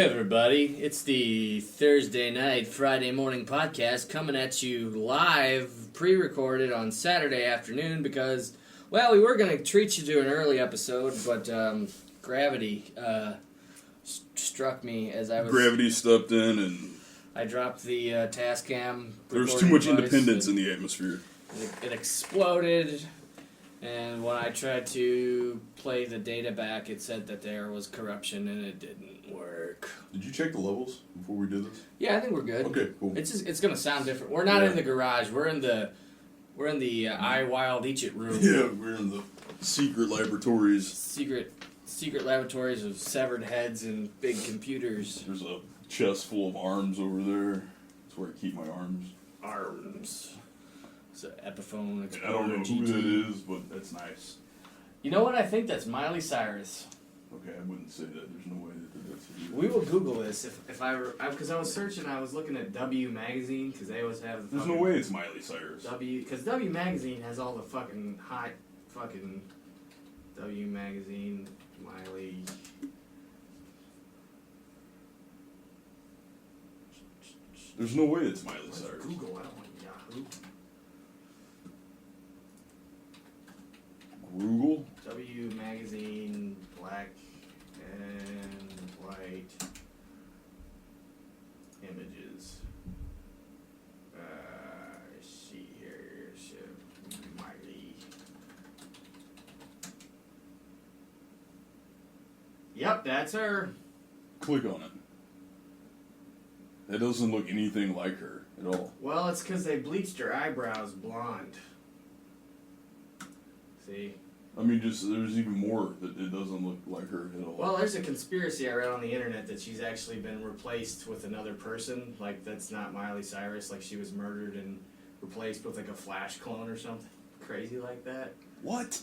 everybody. It's the Thursday night, Friday morning podcast coming at you live, pre-recorded on Saturday afternoon because, well, we were going to treat you to an early episode, but gravity struck me as I was... Gravity stepped in and... I dropped the Tascam. There's too much independence in the atmosphere. It exploded, and when I tried to play the data back, it said that there was corruption and it didn't work. Did you check the levels before we did this? Yeah, I think we're good. Okay, cool. It's gonna sound different. We're not in the garage. We're in the I Wild Eat It room. Yeah, we're in the secret laboratories. Secret laboratories of severed heads and big computers. There's a chest full of arms over there. That's where I keep my arms. Arms. It's an Epiphone And I don't know Explorer who GT. that is, but that's nice. You know what? I think that's Miley Cyrus. Okay, I wouldn't say that. There's no way that that's what We will Google this if I were, because I was searching. I was looking at W Magazine because they always have. There's no way it's Miley Cyrus. Because W Magazine has all the fucking hot fucking W Magazine Miley. There's no way it's Miley Let's Cyrus. Google. I don't want Yahoo. Google? W Magazine black and white images. Let's see here. Miley. Yep, that's her. Click on it. That doesn't look anything like her at all. Well, it's because they bleached her eyebrows blonde. See? I mean, just there's even more that it doesn't look like her at all. Well, there's a conspiracy I read on the internet that she's actually been replaced with another person. Like, that's not Miley Cyrus. Like, she was murdered and replaced with, like, a Flash clone or something crazy like that. What?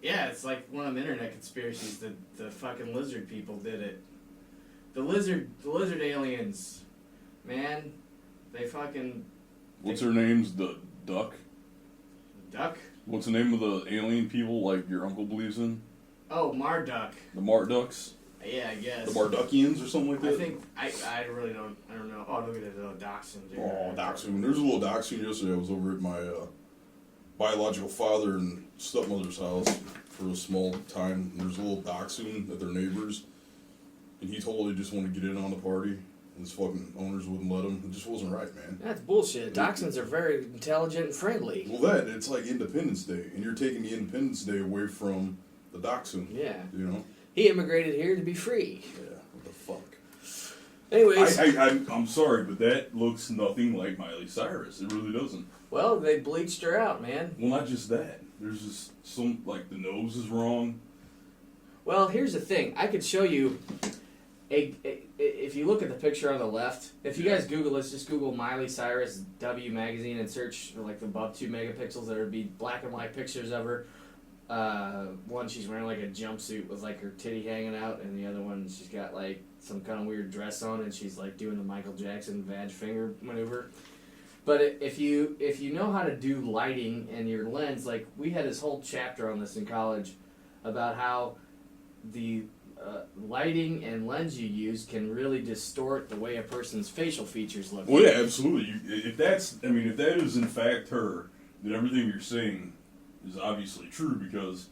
Yeah, it's like one of them internet conspiracies that the fucking lizard people did it. The lizard aliens, man, they fucking... What's her name's the duck? Duck? What's the name of the alien people like your uncle believes in? Oh, Marduk. The Marducks? Yeah, I guess. The Marduckians or something like that? I think, I really don't, I don't know. Oh, look at that little dachshund there. Oh, dachshund. There's a little dachshund yesterday. I was over at my biological father and stepmother's house for a small time. And there's a little dachshund at their neighbors. And he totally just wanted to get in on the party. And his fucking owners wouldn't let him. It just wasn't right, man. That's bullshit. Dachshunds are very intelligent and friendly. Well, it's like Independence Day. And you're taking the Independence Day away from the dachshund. Yeah. You know? He immigrated here to be free. Yeah, what the fuck? Anyways. I'm sorry, but that looks nothing like Miley Cyrus. It really doesn't. Well, they bleached her out, man. Well, not just that. There's just some, like, the nose is wrong. Well, here's the thing. I could show you, if you look at the picture on the left, if you guys Google this, just Google Miley Cyrus W Magazine and search for, like, the above 2 megapixels. There would be black and white pictures of her. One, she's wearing, like, a jumpsuit with, like, her titty hanging out, and the other one, she's got, like, some kind of weird dress on, and she's, like, doing the Michael Jackson vag finger maneuver. But if you know how to do lighting and your lens, like, we had this whole chapter on this in college about how the lighting and lens you use can really distort the way a person's facial features look. Well, yeah, absolutely. If that is in fact her, then everything you're saying is obviously true because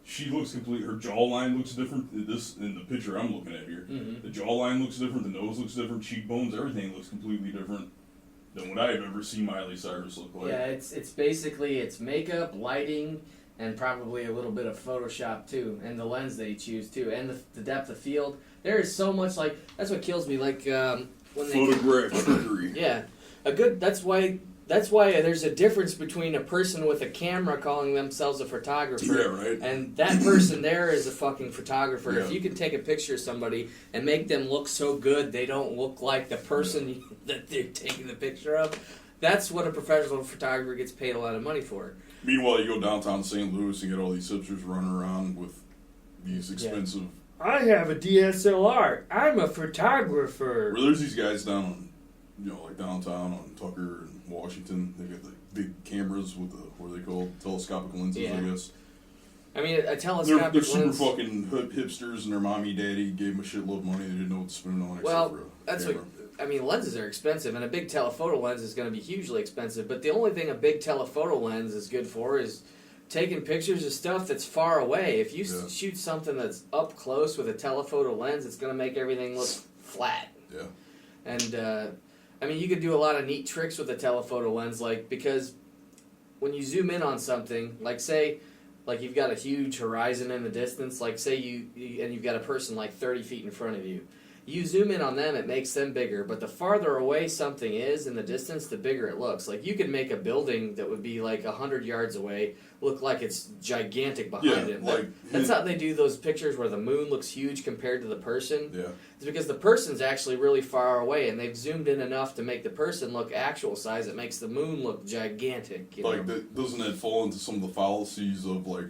she looks her jawline looks different. In the picture I'm looking at here, the jawline looks different, the nose looks different, cheekbones, everything looks completely different than what I have ever seen Miley Cyrus look like. Yeah, it's basically makeup, lighting, and probably a little bit of Photoshop too, and the lens they choose too, and the depth of field. There is so much, like, that's what kills me. Like when they photograph trickery. Yeah, That's why there's a difference between a person with a camera calling themselves a photographer, yeah, right, and that person there is a fucking photographer. Yeah. If you can take a picture of somebody and make them look so good they don't look like the person that they're taking the picture of, that's what a professional photographer gets paid a lot of money for. Meanwhile, you go downtown St. Louis and get all these hipsters running around with these expensive... I have a DSLR. I'm a photographer. Well, there's these guys down like downtown on Tucker and Washington. They got the big cameras with what are they called? Telescopic lenses, I guess. I mean, a They're telescopic super lens. fucking hipsters, and their mommy, daddy gave them a shitload of money. They didn't know what to spend it on. Well, except for a that's camera. what I mean. Lenses are expensive, and a big telephoto lens is going to be hugely expensive. But the only thing a big telephoto lens is good for is taking pictures of stuff that's far away. If you shoot something that's up close with a telephoto lens, it's going to make everything look flat. Yeah. And I mean, you could do a lot of neat tricks with a telephoto lens, like because when you zoom in on something, like say, like you've got a huge horizon in the distance, like say and you've got a person like 30 feet in front of you. You zoom in on them, it makes them bigger, but the farther away something is in the distance, the bigger it looks. Like you could make a building that would be like 100 yards away look like it's gigantic behind it. That's how they do those pictures where the moon looks huge compared to the person. Yeah. It's because the person's actually really far away, and they've zoomed in enough to make the person look actual size. It makes the moon look gigantic. You know? Doesn't that fall into some of the fallacies of like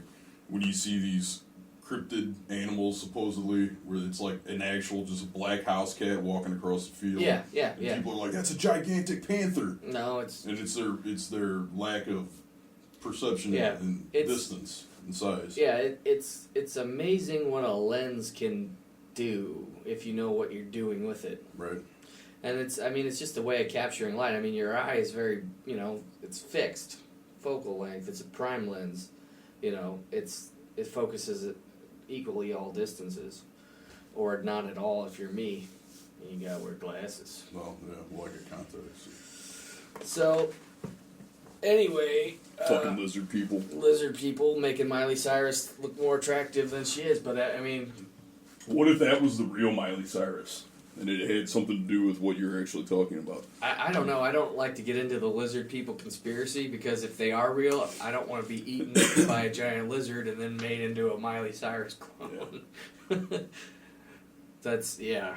when you see these cryptid animals supposedly, where it's like an actual just black house cat walking across the field? Yeah. And people are like, "That's a gigantic panther." No, it's their lack of perception and distance and size. Yeah, it's amazing what a lens can do if you know what you're doing with it. Right. And it's just a way of capturing light. I mean, your eye is very, it's fixed focal length. It's a prime lens. It focuses at equally all distances, or not at all if you're me. And you gotta wear glasses. Well, yeah, like a contacts. So, anyway, fucking lizard people. Lizard people making Miley Cyrus look more attractive than she is, but I mean, what if that was the real Miley Cyrus? And it had something to do with what you're actually talking about. I don't know. I don't like to get into the lizard people conspiracy because if they are real, I don't want to be eaten by a giant lizard and then made into a Miley Cyrus clone. Yeah.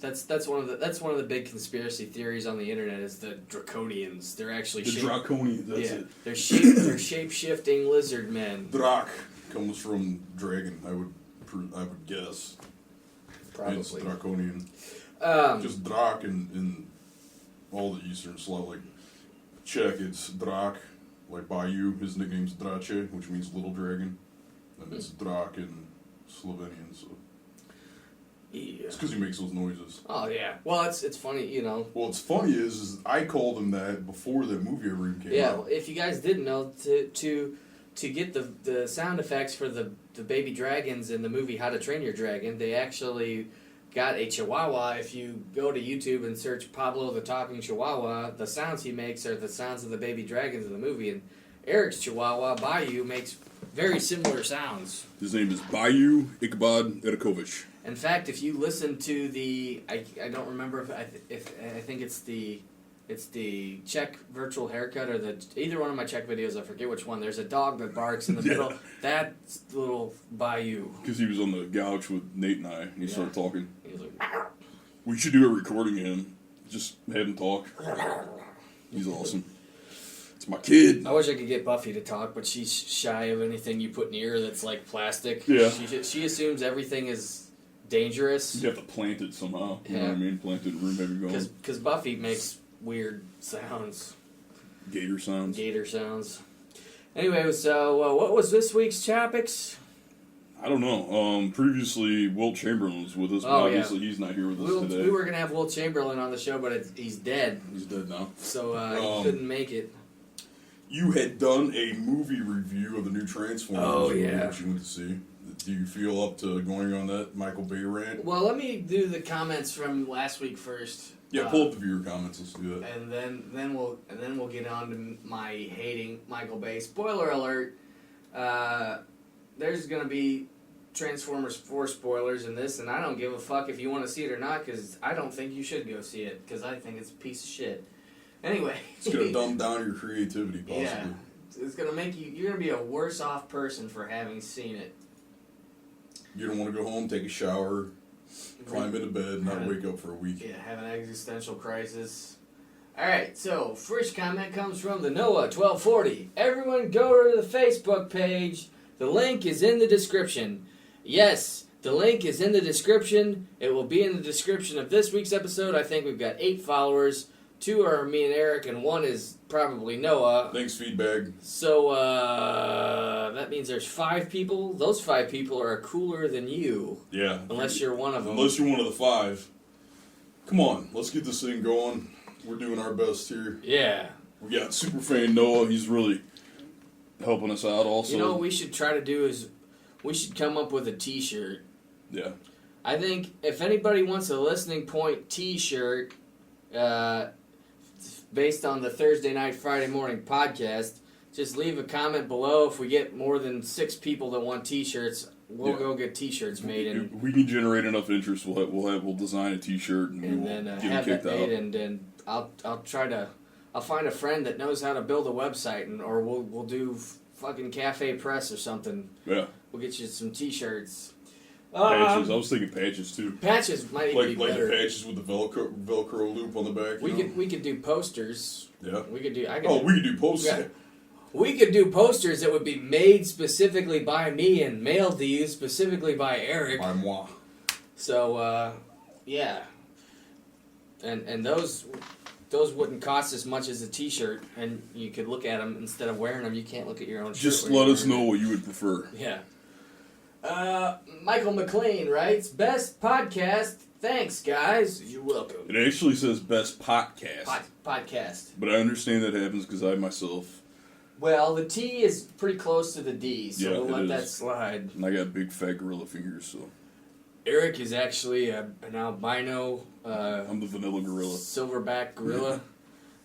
That's one of the big conspiracy theories on the internet is the Draconians. They're actually Draconians. That's it. They're shape-shifting lizard men. Drac comes from dragon. I would guess. Probably. It's draconian. Just Drac in all the Eastern Slav, like Czech, it's Drac, like Bayou. His nickname's Drace, which means little dragon. And it's Drac in Slovenian, so. Yeah. It's because he makes those noises. Oh, yeah. Well, it's funny, Well, what's funny is I called him that before that movie ever even came out. Yeah, well, if you guys didn't know, to get the sound effects for the baby dragons in the movie How to Train Your Dragon, they actually got a chihuahua. If you go to YouTube and search Pablo the Talking Chihuahua, the sounds he makes are the sounds of the baby dragons in the movie. And Eric's chihuahua, Bayou, makes very similar sounds. His name is Bayou Ichabod Erikovic. In fact, if you listen to the, I don't remember if I think it's the Czech virtual haircut or either one of my Czech videos. I forget which one. There's a dog that barks in the middle. That's little Bayou. Because he was on the couch with Nate and I, and he started talking. He was like, we should do a recording of him. Just have him talk. He's awesome. It's my kid. I wish I could get Buffy to talk, but she's shy of anything you put near that's like plastic. Yeah. She assumes everything is dangerous. You have to plant it somehow. You know what I mean? Plant it in the room, have you going. Because Buffy makes weird sounds. Gator sounds. Anyway, so what was this week's topics? I don't know. Previously, Wilt Chamberlain was with us, but obviously he's not here with us today. We were going to have Wilt Chamberlain on the show, but he's dead. He's dead now. So he couldn't make it. You had done a movie review of the new Transformers. Oh, yeah. Which you went to see. Do you feel up to going on that Michael Bay rant? Well, let me do the comments from last week first. Yeah, pull up the viewer comments. Let's do that. And then we'll get on to my hating Michael Bay. Spoiler alert. There's gonna be Transformers 4 spoilers in this, and I don't give a fuck if you want to see it or not, because I don't think you should go see it, because I think it's a piece of shit. Anyway. It's gonna dumb down your creativity, possibly. Yeah. It's gonna make you're gonna be a worse off person for having seen it. You don't want to go home, take a shower, climb into bed, not wake up for a week. Yeah, have an existential crisis. Alright, so first comment comes from the Noah1240. Everyone go to the Facebook page. The link is in the description. Yes, the link is in the description. It will be in the description of this week's episode. I think we've got 8 followers. 2 are me and Eric, and 1 is probably Noah. Thanks, feedback. So, that means there's 5 people. Those 5 people are cooler than you. Yeah. Unless you're one of them. Unless you're one of the 5. Come on, let's get this thing going. We're doing our best here. Yeah. We got Superfan Noah. He's really helping us out also. You know what we should try to do is we should come up with a t-shirt. Yeah. I think if anybody wants a Listening Point t-shirt based on the Thursday night, Friday morning podcast, just leave a comment below. If we get more than 6 people that want t-shirts, we'll go get t-shirts made. And if we can generate enough interest, we'll design a t-shirt and then get have it kicked that made. out. And then I'll find a friend that knows how to build a website, or we'll do fucking Cafe Press or something. Yeah. We'll get you some t-shirts. Patches. I was thinking patches too. Patches might even be better. Like the patches with the Velcro loop on the back. We could do posters. Yeah. We could do posters. Yeah. We could do posters that would be made specifically by me and mailed to you specifically by Eric. By moi. So, yeah. And those wouldn't cost as much as a t-shirt, and you could look at them instead of wearing them. You can't look at your own shirt. Just let us know what you would prefer. Yeah. Michael McLean writes, best podcast. Thanks, guys. You're welcome. It actually says best podcast. Podcast. But I understand that happens because I myself. Well, the T is pretty close to the D, so we'll let that slide. And I got big fat gorilla fingers, so. Eric is actually an albino. I'm the vanilla gorilla. Silverback gorilla.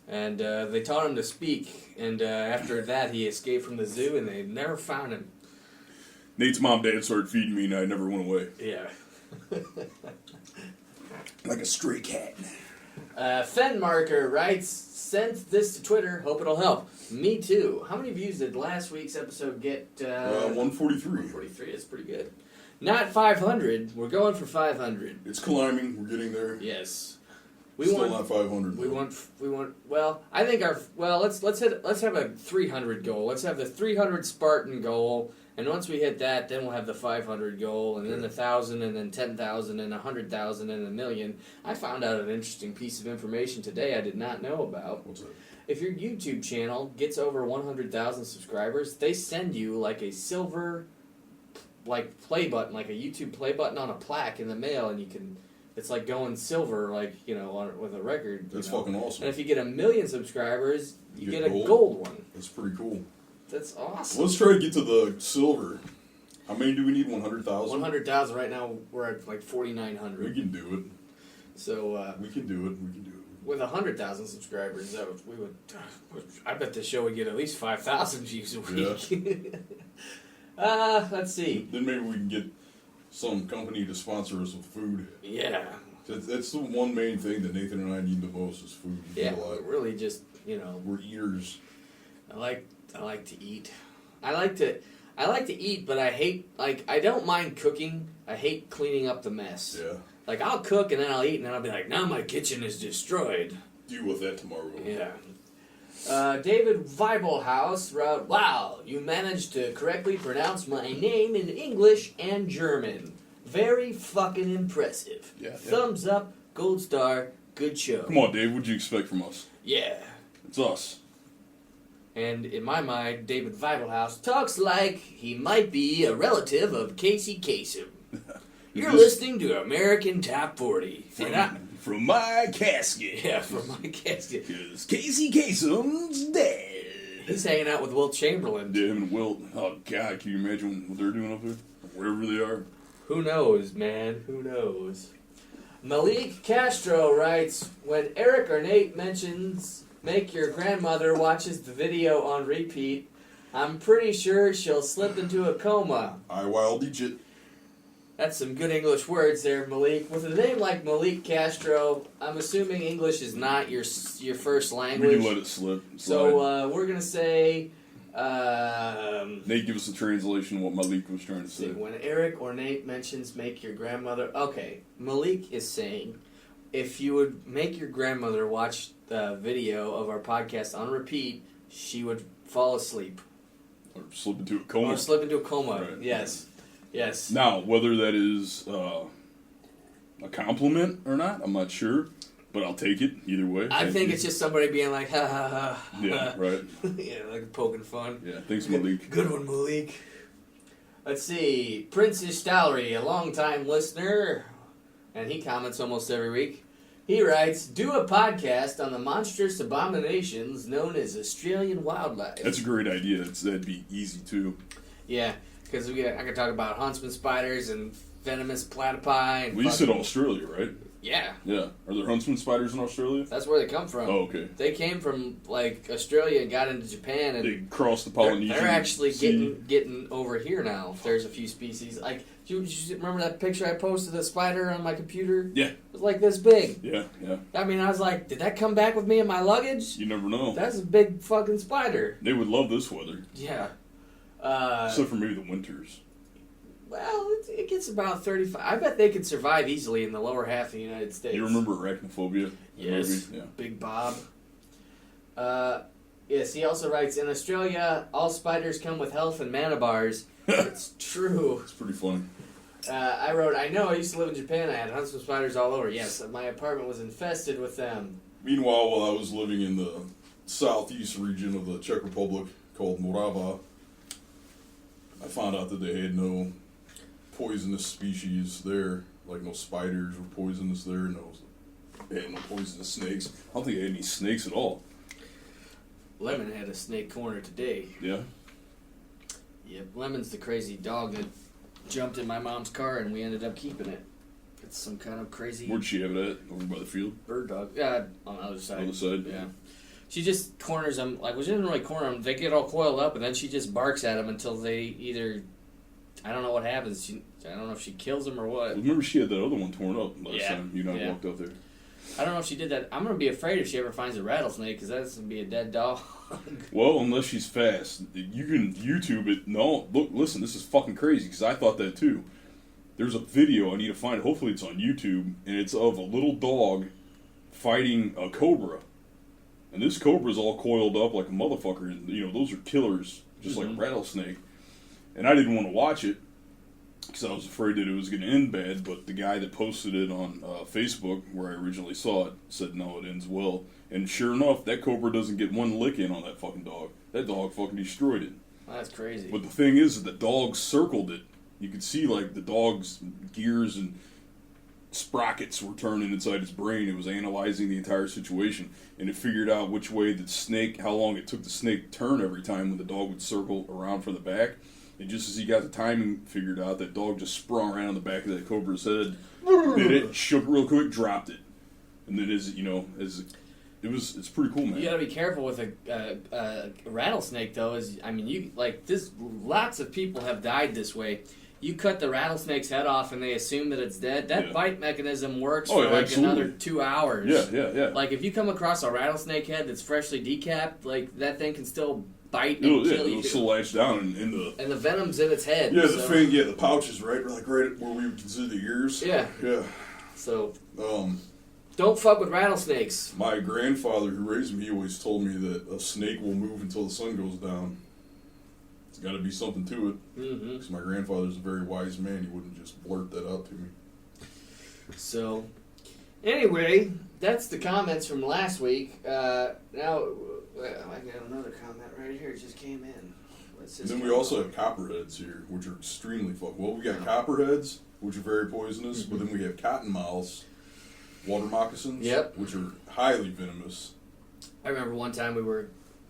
And they taught him to speak, and after that he escaped from the zoo, and they never found him. Nate's mom and dad started feeding me, and I never went away. Yeah. Like a stray cat. Fenmarker writes, sent this to Twitter, hope it'll help. Me too. How many views did last week's episode get? 143. 143, that's pretty good. Not 500, we're going for 500. It's climbing, we're getting there. Yes. Still not 500. We want. Well, I think let's have a 300 goal. Let's have the 300 Spartan goal, and once we hit that, then we'll have the 500 goal, and then the 1,000, and then 10,000, and 100,000, and 1,000,000. I found out an interesting piece of information today I did not know about. What's that? If your YouTube channel gets over 100,000 subscribers, they send you like a silver, like play button, like a YouTube play button on a plaque in the mail, and you can. It's like going silver, like, with a record. That's fucking awesome. And if you get 1,000,000 subscribers, you get a gold one. That's pretty cool. That's awesome. Let's try to get to the silver. How many do we need? 100,000? 100,000 right now. We're at like 4,900. We can do it. So we can do it. We can do it. With 100,000 subscribers, we would. I bet the show would get at least 5,000 views a week. Yeah. Let's see. Then maybe we can get some company to sponsor us with food. Yeah. That's the one main thing that Nathan and I need the most is food. Yeah, really just, We're eaters. I like to eat. I like to eat, but I hate, I don't mind cooking. I hate cleaning up the mess. Yeah. Like, I'll cook and then I'll eat and then I'll be like, now my kitchen is destroyed. Deal with that tomorrow. Yeah. David Weibelhaus wrote, wow, you managed to correctly pronounce my name in English and German. Very fucking impressive. Yeah. Thumbs up, gold star, good show. Come on, Dave, what'd you expect from us? Yeah. It's us. And in my mind, David Weibelhaus talks like he might be a relative of Casey Kasem. You're listening to American Top 40. From my casket. Yeah, from my casket. Because Casey Kasem's dead. He's hanging out with Wilt Chamberlain. Yeah, him and Wilt. Oh, God, can you imagine what they're doing up there? Wherever they are. Who knows, man? Who knows? Malik Castro writes, when Eric or Nate mentions make your grandmother watches the video on repeat, I'm pretty sure she'll slip into a coma. I wild Egypt. That's some good English words there, Malik. With a name like Malik Castro, I'm assuming English is not your first language. We can let it slip. So we're going to say... Nate, give us a translation of what Malik was trying to say. When Eric or Nate mentions make your grandmother... Okay, Malik is saying, if you would make your grandmother watch the video of our podcast on repeat, she would fall asleep. Or slip into a coma. Or slip into a coma, Right. Yes. Yes. Now, whether that is a compliment or not, I'm not sure. But I'll take it either way. I think it's just somebody being like, ha ha ha. Yeah, right. Yeah, like poking fun. Yeah, thanks, Malik. Good one, Malik. Let's see. Prince Ishtalery, a longtime listener, and he comments almost every week. He writes, do a podcast on the monstrous abominations known as Australian wildlife. That's a great idea. That'd be easy, too. Yeah, because I could talk about huntsman spiders and venomous platypi. And Well, you said Australia, right? Yeah. Yeah. Are there huntsman spiders in Australia? That's where they come from. Oh, okay. They came from, like, Australia and got into Japan. And they crossed the Polynesian They're actually Sea. getting over here now. There's a few species. Like, do you remember that picture I posted of the spider on my computer? Yeah. It was like this big. Yeah, yeah. I mean, I was like, did that come back with me in my luggage? You never know. That's a big fucking spider. They would love this weather. Yeah. Except for maybe the winters. Well, it gets about 35. I bet they could survive easily in the lower half of the United States. You remember Arachnophobia? Yes. Movie? Yeah. Big Bob. Yes, he also writes, in Australia, all spiders come with health and mana bars. It's true. It's pretty funny. I wrote, I know, I used to live in Japan. I had huntsman spiders all over. Yes, my apartment was infested with them. Meanwhile, while I was living in the southeast region of the Czech Republic called Morava, I found out that they had no poisonous species there. Like no spiders were poisonous there. They had no poisonous snakes. I don't think they had any snakes at all. Lemon had a snake corner today. Yeah? Yep, Lemon's the crazy dog that jumped in my mom's car and we ended up keeping it. It's some kind of crazy... Where'd she have it at? Over by the field? Bird dog. Yeah, on the other side. On the side? Yeah. She just corners them. Like, well, she doesn't really corner them. They get all coiled up and then she just barks at them until they either... I don't know what happens. I don't know if she kills them or what. Remember she had that other one torn up last Yeah. time you and I walked out there. I don't know if she did that. I'm going to be afraid if she ever finds a rattlesnake because that's going to be a dead dog. Well, unless she's fast. You can YouTube it. No, look, listen, this is fucking crazy because I thought that too. There's a video, I need to find it. Hopefully it's on YouTube, and it's of a little dog fighting a cobra. And this cobra's all coiled up like a motherfucker. And, you know, those are killers, just like a rattlesnake. And I didn't want to watch it because I was afraid that it was going to end bad, but the guy that posted it on Facebook, where I originally saw it, said, no, it ends well. And sure enough, that cobra doesn't get one lick in on that fucking dog. That dog fucking destroyed it. That's crazy. But the thing is that the dog circled it. You could see, like, the dog's gears and sprockets were turning inside its brain. It was analyzing the entire situation, and it figured out which way the snake, how long it took the snake to turn every time when the dog would circle around from the back. And just as he got the timing figured out, that dog just sprung around the back of that cobra's head, bit it, shook it real quick, dropped it. And then it's pretty cool, man. You gotta be careful with a rattlesnake, though. Lots of people have died this way. You cut the rattlesnake's head off and they assume that it's dead. That bite mechanism works for another 2 hours. Yeah. Like if you come across a rattlesnake head that's freshly decapped, like that thing can still bite and kill you. It'll still latch down and the venom's in its head. Yeah, the pouches, right? Like right where we would consider the ears. Yeah. Yeah. So don't fuck with rattlesnakes. My grandfather who raised me, he always told me that a snake will move until the sun goes down. There's got to be something to it. Because my grandfather's a very wise man. He wouldn't just blurt that out to me. So, anyway, that's the comments from last week. Now, I got another comment right here. It just came in. And then we also have copperheads here, which are extremely fucked. Well, we got copperheads, which are very poisonous, but then we have cottonmouths, water moccasins, which are highly venomous. I remember one time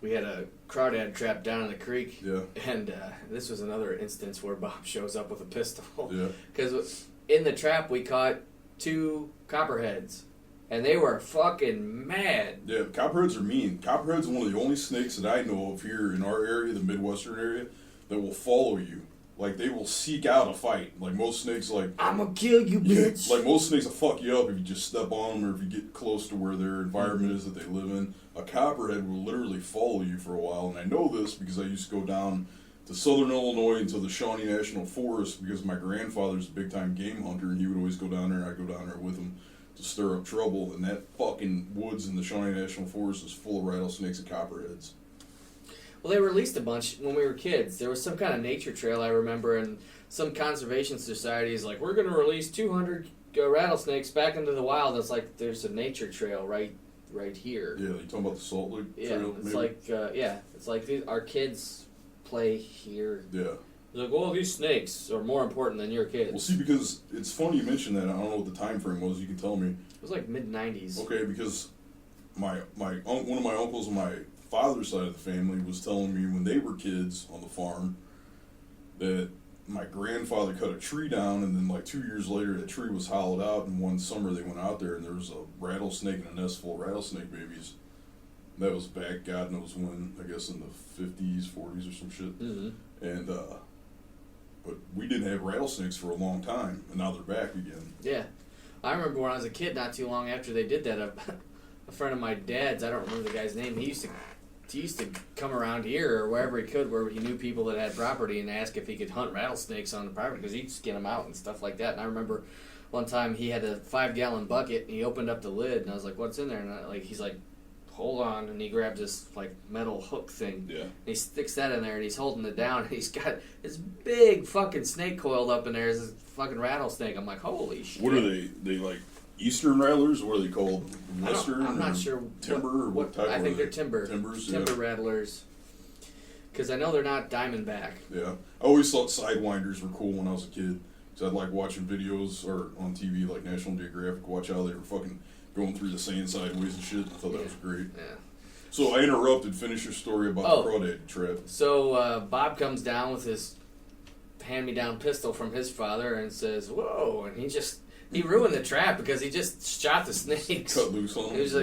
we had a crawdad trap down in the creek, and this was another instance where Bob shows up with a pistol. Yeah. Because in the trap we caught 2 copperheads, and they were fucking mad. Yeah, copperheads are mean. Copperheads are one of the only snakes that I know of here in our area, the Midwestern area, that will follow you. Like, they will seek out a fight. Like, most snakes, like... I'm gonna kill you, bitch! Like, most snakes will fuck you up if you just step on them or if you get close to where their environment is that they live in. A copperhead will literally follow you for a while, and I know this because I used to go down to southern Illinois into the Shawnee National Forest because my grandfather's a big-time game hunter, and he would always go down there, and I'd go down there with him to stir up trouble, and that fucking woods in the Shawnee National Forest is full of rattlesnakes and copperheads. Well, they released a bunch when we were kids. There was some kind of nature trail, I remember, and some conservation society is like, we're going to release 200 rattlesnakes back into the wild. It's like there's a nature trail right here. Yeah, you talking about the Salt Lake Trail? It's maybe? like it's like our kids play here. Yeah. It's like, well, these snakes are more important than your kids. Well, see, because it's funny you mentioned that. I don't know what the time frame was. You can tell me. It was like mid-90s. Okay, because one of my uncles on my father's side of the family was telling me when they were kids on the farm that my grandfather cut a tree down, and then like 2 years later, the tree was hollowed out. And one summer they went out there, and there was a rattlesnake and a nest full of rattlesnake babies. That was back, God knows when. I guess in the 50s, 40s, or some shit. Mm-hmm. And but we didn't have rattlesnakes for a long time, and now they're back again. Yeah, I remember when I was a kid, not too long after they did that. A friend of my dad's, I don't remember the guy's name. He used to come around here or wherever he could, where he knew people that had property, and ask if he could hunt rattlesnakes on the property because he'd skin them out and stuff like that. And I remember one time he had a 5-gallon bucket, and he opened up the lid, and I was like, "What's in there?" And he's like, "Hold on," and he grabs this like metal hook thing. Yeah. And he sticks that in there, and he's holding it down, and he's got this big fucking snake coiled up in there. It's this fucking rattlesnake. I'm like, holy shit. What are they? They like Eastern rattlers? What are they called? Western? I'm not sure. Timber or what type? I think are they're timber. Timbers. Timber Yeah. rattlers. Because I know they're not Diamondback. Yeah. I always thought sidewinders were cool when I was a kid. Because I'd like watching videos or on TV like National Geographic, watch how they were fucking going through the sand sideways and shit. I thought that was great. Yeah. So I interrupted. Finish your story about the crawdad trap. So Bob comes down with his hand-me-down pistol from his father and says, "Whoa!" And he ruined the trap because he just shot the snakes. Cut loose on them. It was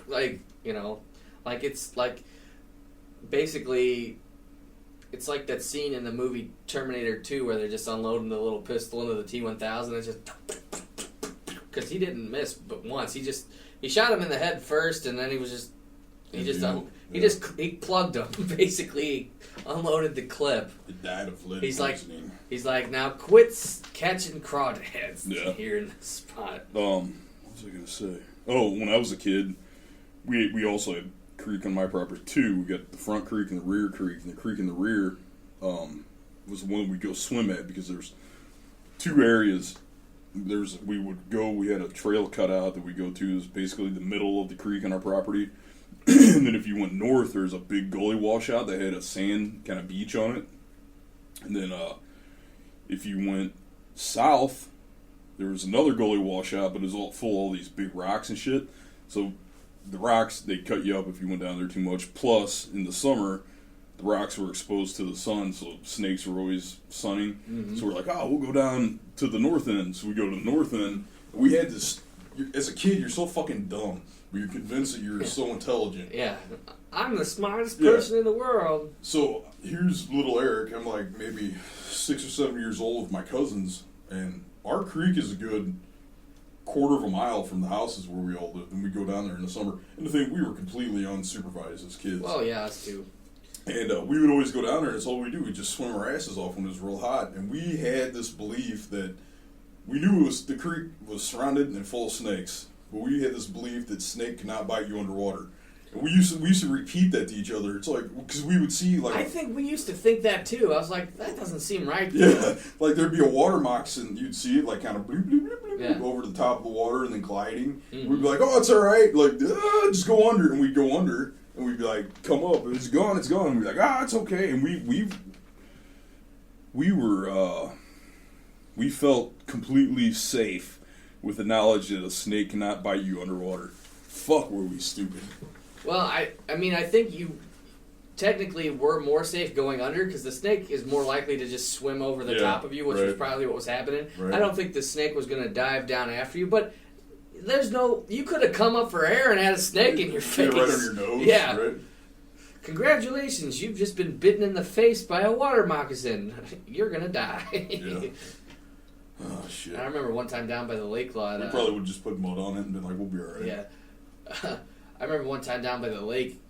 like, it's like basically, it's like that scene in the movie Terminator 2 where they're just unloading the little pistol into the T-1000. It's just because he didn't miss but once. He shot him in the head first, and then he plugged him. Basically, unloaded the clip. It died of lead poisoning. He's like, now quit catching crawdads here in this spot. What was I gonna say? Oh, when I was a kid, we also had creek on my property too. We got the front creek and the rear creek, and the creek in the rear was the one we'd go swim at because there's two areas. We had a trail cut out that we go to. It was basically the middle of the creek on our property. And then if you went north, there's a big gully washout that had a sand kind of beach on it. And then if you went south, there was another gully washout, but it was all full of all these big rocks and shit. So the rocks, they'd cut you up if you went down there too much. Plus, in the summer, the rocks were exposed to the sun, so snakes were always sunning. Mm-hmm. So we're like, we'll go down to the north end. So we go to the north end. We had this, as a kid, you're so fucking dumb. You're convinced that you're so intelligent. Yeah. I'm the smartest person in the world. So here's little Eric. I'm like maybe 6 or 7 years old with my cousins, and our creek is a good quarter of a mile from the houses where we all lived, and we go down there in the summer. And the thing, we were completely unsupervised as kids. Well, yeah, us too. And we would always go down there, and that's all we do. We'd just swim our asses off when it was real hot. And we had this belief that we knew the creek was surrounded and full of snakes. But we had this belief that snake cannot bite you underwater. And we used to repeat that to each other. It's like, because we would see like... I think we used to think that too. I was like, that doesn't seem right. Yeah, like there'd be a water moccasin, you'd see it like kind of bloop, bloop, bloop, bloop, over the top of the water and then gliding. Mm-hmm. We'd be like, oh, it's all right. Like, just go under. And we'd go under. And we'd be like, come up. It's gone, it's gone. And we'd be like, it's okay. And we felt completely safe with the knowledge that a snake cannot bite you underwater. Fuck, were we stupid. Well, I mean, I think you technically were more safe going under because the snake is more likely to just swim over the top of you, which was probably what was happening. Right. I don't think the snake was going to dive down after you, but you could have come up for air and had a snake in your face. Right on your nose. Yeah. Right? Congratulations, you've just been bitten in the face by a water moccasin. You're going to die. Yeah. Oh, shit. I remember one time down by the lake lot. We probably would have just put mud on it and been like, we'll be all right. Yeah. I remember one time down by the lake,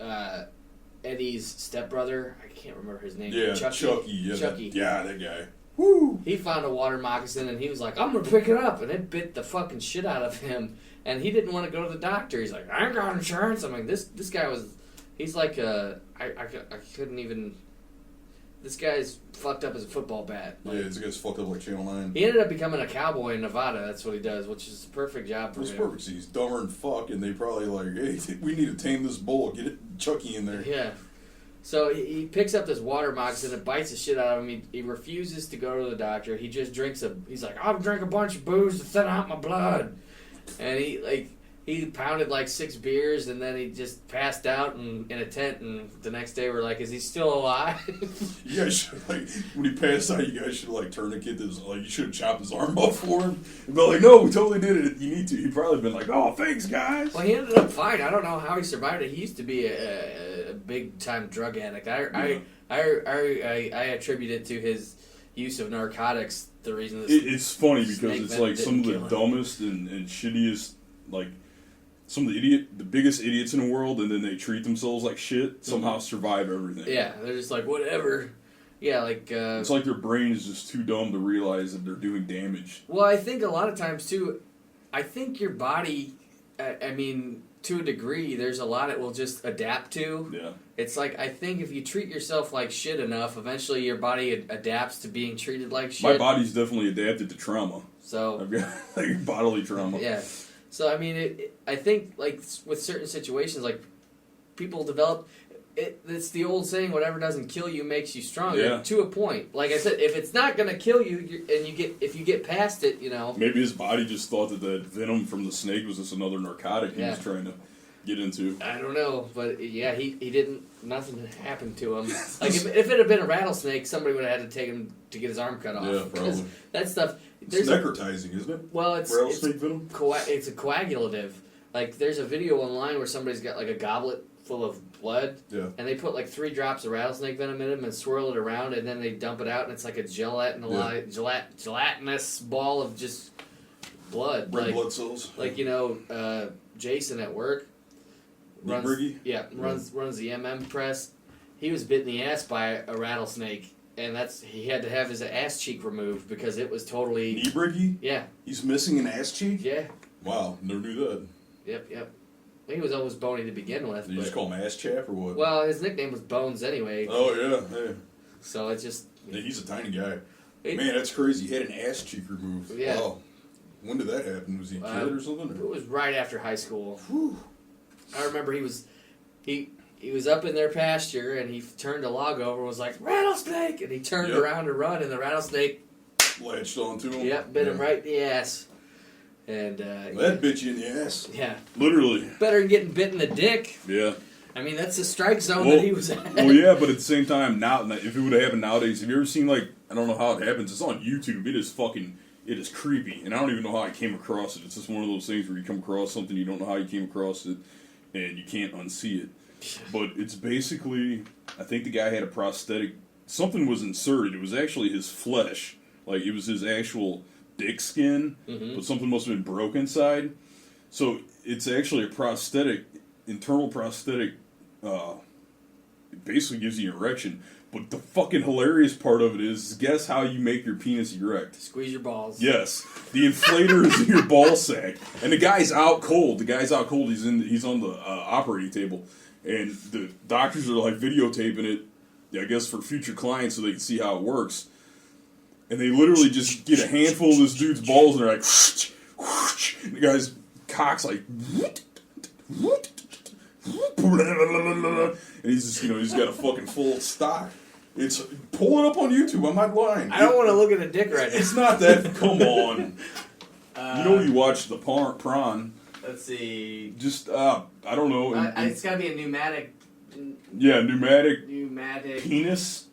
Eddie's stepbrother, I can't remember his name. Yeah, Chucky. Yeah, Chucky. That guy. Woo! He found a water moccasin and he was like, I'm going to pick it up. And it bit the fucking shit out of him. And he didn't want to go to the doctor. He's like, I ain't got insurance. I'm like, this guy was, he's like, I couldn't even, this guy's fucked up as a football bat. Yeah, this guy's fucked up like Channel 9. He ended up becoming a cowboy in Nevada. That's what he does, which is a perfect job for It's him. perfect. See, he's dumber than fuck, and they probably like, hey, we need to tame this bull. Get Chucky in there. Yeah. So he picks up this water moccasin and it bites the shit out of him. He refuses to go to the doctor. He just he's like, I'll drink a bunch of booze to thin out my blood. And he pounded like 6 beers and then he just passed out in a tent. And the next day we're like, is he still alive? You guys should, like, when he passed out, you guys should, like, tourniquet his, like, you should have chopped his arm off for him. And be like, no, we totally did it. You need to. He'd probably been like, oh, thanks, guys. Well, he ended up fine. I don't know how he survived it. He used to be a big-time drug addict. I attribute it to his use of narcotics, the reason It's funny because snake it's venom like some of didn't the kill him. dumbest and shittiest, like, some of the biggest idiots in the world, and then they treat themselves like shit, somehow survive everything. Yeah, they're just like, whatever. Yeah, like... it's like their brain is just too dumb to realize that they're doing damage. Well, I think a lot of times, too, I think your body, I mean, to a degree, there's a lot it will just adapt to. Yeah. It's like, I think if you treat yourself like shit enough, eventually your body adapts to being treated like shit. My body's definitely adapted to trauma. So... I've got like bodily trauma. Yeah. So, I mean, I think, like, with certain situations, like, people develop... It's the old saying, whatever doesn't kill you makes you stronger, Yeah. to a point. Like I said, if it's not going to kill you, if you get past it, you know... Maybe his body just thought that venom from the snake was just another narcotic he Yeah. was trying to get into. I don't know, but yeah, he didn't... Nothing happened to him. Like, if it had been a rattlesnake, somebody would have had to take him to get his arm cut off. Yeah, probably. That stuff... It's necrotizing, isn't it? Well, it's Rattlesnake venom? it's a coagulative. Like, there's a video online where somebody's got, like, a goblet full of blood, Yeah. and they put, like, 3 drops of rattlesnake venom in them and swirl it around, and then they dump it out, and it's like a gelatinous ball of just blood. Red like, blood cells. Like, you know, Jason at work runs Briggy? runs the MM press. He was bit in the ass by a rattlesnake, and he had to have his ass cheek removed because it was totally... Knee Briggy? Yeah. He's missing an ass cheek? Yeah. Wow, never knew that. Yep. He was always bony to begin with. Did you just call him Ass Chap or what? Well, his nickname was Bones anyway. Oh, yeah. So it's just... Yeah, he's a tiny guy. Man, that's crazy. He had an ass cheek removed. Yeah. Wow. When did that happen? Was he a kid or something? It was right after high school. Whew. I remember he was up in their pasture, and he turned a log over and was like, rattlesnake! And he turned around to run, and the rattlesnake... Latched onto him? Yep, bit him right in the ass. And, that bit you in the ass. Yeah. Literally. Better than getting bit in the dick. Yeah. I mean, that's the strike zone that he was at. Well, yeah, but at the same time, now if it would have happened nowadays, have you ever seen, like, I don't know how it happens, it's on YouTube, it is creepy, and I don't even know how I came across it. It's just one of those things where you come across something, you don't know how you came across it, and you can't unsee it. But it's basically, I think the guy had a prosthetic, something was inserted, it was actually his flesh, like, it was his actual dick skin, but something must have been broke inside. So it's actually a prosthetic, internal prosthetic, it basically gives you an erection. But the fucking hilarious part of it is, guess how you make your penis erect? Squeeze your balls. Yes. The inflator is in your ball sack. And the guy's out cold. He's on the operating table. And the doctors are like videotaping it, I guess for future clients so they can see how it works. And they literally just get a handful of this dude's balls and they're like, whoosh, whoosh, and the guy's cock's like, and he's just, he's got a fucking full stock. It's, pull it up on YouTube, I'm not lying. I don't want to look at a dick right now. It's not that, come on. You watch the prawn. Let's see. Just, I don't know. It's got to be a pneumatic. Yeah, pneumatic. Penis.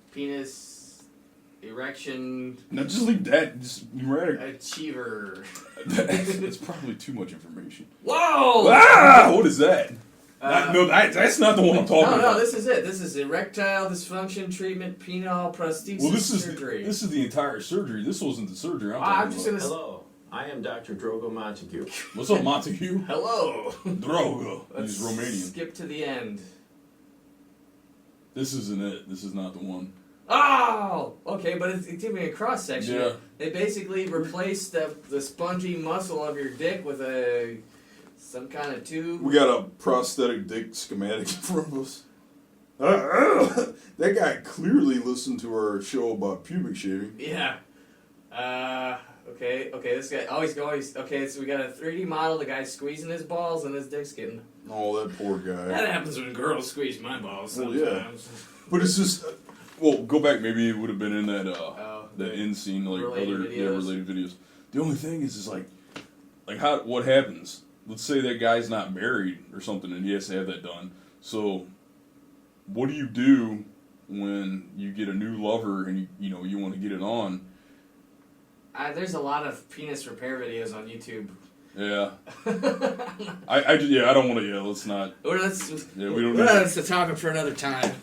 Erection. No, just leave that. Just pneumatic. Achiever. That's probably too much information. Whoa! Ah! What is that? That's not the one I'm talking about. No, this is it. This is erectile dysfunction treatment, penile prosthesis surgery. This is the entire surgery. This wasn't the surgery I'm just gonna. Hello, I am Dr. Drogo Montague. What's up, Montague? Hello. Drogo. Let's He's Romanian. skip to the end. This isn't it. This is not the one. Oh! Okay, but it's giving me a cross section. Yeah. They basically replaced the spongy muscle of your dick with some kind of tube. We got a prosthetic dick schematic in front of us. That guy clearly listened to our show about pubic shaving. Yeah. Okay, this guy always okay, so we got a 3D model, the guy's squeezing his balls and his dick's getting... Oh, that poor guy. That happens when girls squeeze my balls Well, sometimes. yeah. But it's just, well, go back, maybe it would have been in that the end scene, like related other videos. related videos. The only thing is like what happens? Let's say that guy's not married or something and he has to have that done. So, what do you do when you get a new lover and you want to get it on? There's a lot of penis repair videos on YouTube. Yeah. I don't want to. Let's not. We don't. That's a topic for another time.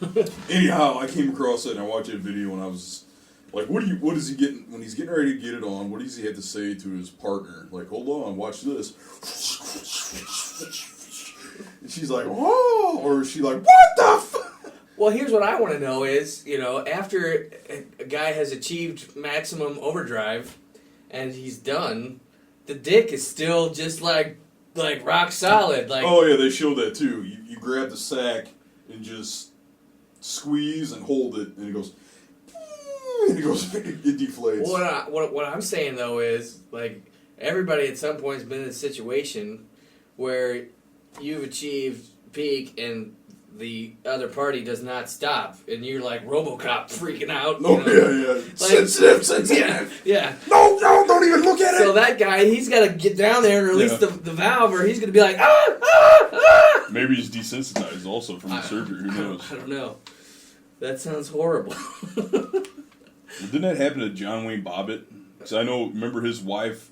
Anyhow, I came across it and I watched that video and I was like, what is he getting when he's getting ready to get it on? What does he have to say to his partner? Like, hold on, watch this. And she's like, whoa, or is she like, what the fuck? Well, here's what I want to know is, after a guy has achieved maximum overdrive and he's done, the dick is still just like rock solid. Like, oh yeah, they showed that too. You grab the sack and just squeeze and hold it, and it goes, it deflates. What I'm saying though is, like, everybody at some point has been in a situation where you've achieved peak and the other party does not stop, and you're like RoboCop freaking out. No, yeah. Like, sensitive. Yeah. No, don't even look at it. So that guy, he's got to get down there and release the valve, or he's going to be like, ah. Maybe he's desensitized also from the surgery. Who knows? I don't know. That sounds horrible. Well, didn't that happen to John Wayne Bobbitt? Because I know, remember his wife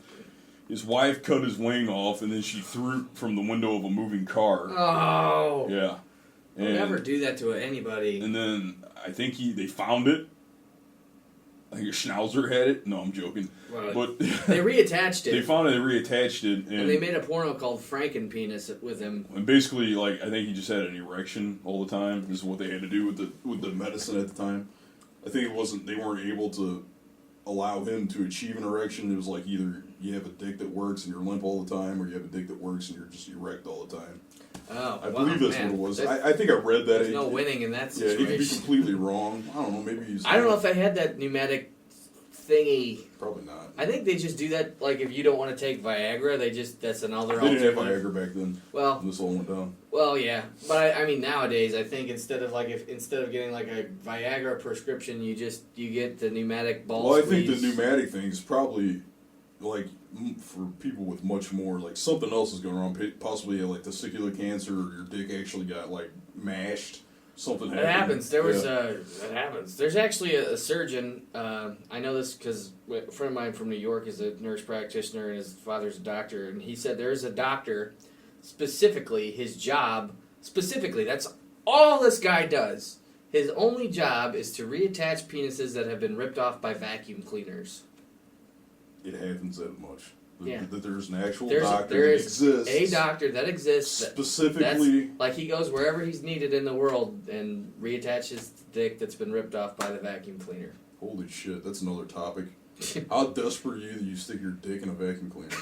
cut his wing off, and then she threw it from the window of a moving car. Oh. Yeah. Don't ever do that to anybody. And then I think they found it. I think a schnauzer had it. No, I'm joking. Well, but they reattached it. They found it. They reattached it, and they made a porno called Frankenpenis with him. And basically, like, I think he just had an erection all the time. This is what they had to do with the medicine at the time. I think they weren't able to allow him to achieve an erection. It was like either you have a dick that works and you're limp all the time, or you have a dick that works and you're just erect all the time. Oh, I believe that's what it was. I think I read that. There's no winning in that situation. Yeah, it could be completely wrong. I don't know. Maybe he's. I don't know if they had that pneumatic thingy. Probably not. I think they just do that. Like, if you don't want to take Viagra, that's another. They didn't have Viagra back then. Well, when this all went down. Well, yeah, but I mean nowadays, I think instead of getting like a Viagra prescription, you get the pneumatic ball. Well, I squeeze. think the pneumatic thing is probably like for people with much more, like, something else is going on, possibly like testicular cancer, or your dick actually got like mashed. Something happened. It happens. It happens. There's actually a surgeon. I know this because a friend of mine from New York is a nurse practitioner and his father's a doctor, and he said there's a doctor specifically, his job specifically. That's all this guy does. His only job is to reattach penises that have been ripped off by vacuum cleaners. It happens that much. Yeah. That there's an actual doctor that exists. A doctor that exists. Specifically. Like, he goes wherever he's needed in the world and reattaches the dick that's been ripped off by the vacuum cleaner. Holy shit, that's another topic. How desperate are you that you stick your dick in a vacuum cleaner?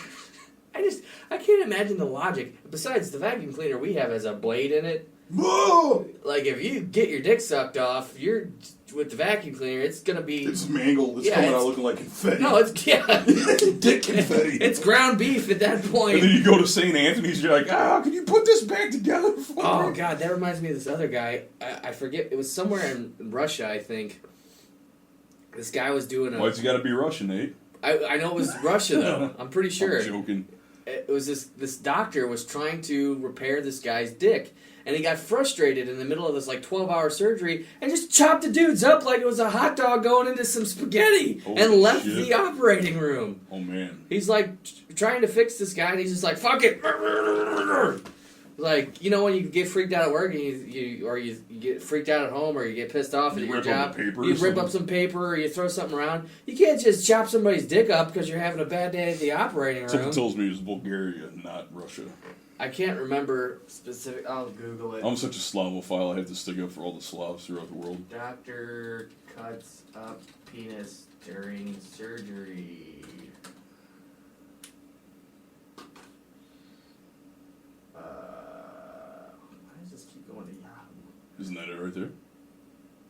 I can't imagine the logic. Besides, the vacuum cleaner we have has a blade in it. Whoa! Like, if you get your dick sucked off, with the vacuum cleaner, it's gonna be... It's mangled. It's coming out looking like confetti. No, it's... Yeah. Dick confetti. It's ground beef at that point. And then you go to St. Anthony's, you're like, can you put this back together for me? Oh, God, that reminds me of this other guy. I forget. It was somewhere in Russia, I think. This guy was doing a... Why's it gotta be Russian, Nate? I know it was Russia, though. I'm pretty sure. I'm joking. It was this doctor was trying to repair this guy's dick, and he got frustrated in the middle of this 12-hour surgery and just chopped the dudes up like it was a hot dog going into some spaghetti and left the operating room. Oh man. He's trying to fix this guy, and he's just like, fuck it. Like, when you get freaked out at work and you get freaked out at home, or you get pissed off at your job, you rip up some paper or you throw something around. You can't just chop somebody's dick up because you're having a bad day at the operating room. Something tells me it was Bulgaria, not Russia. I can't remember specific. I'll Google it. I'm such a Slavophile, I have to stick up for all the Slavs throughout the world. Doctor cuts up penis during surgery. Why does this keep going to Yahoo? Isn't that it right there?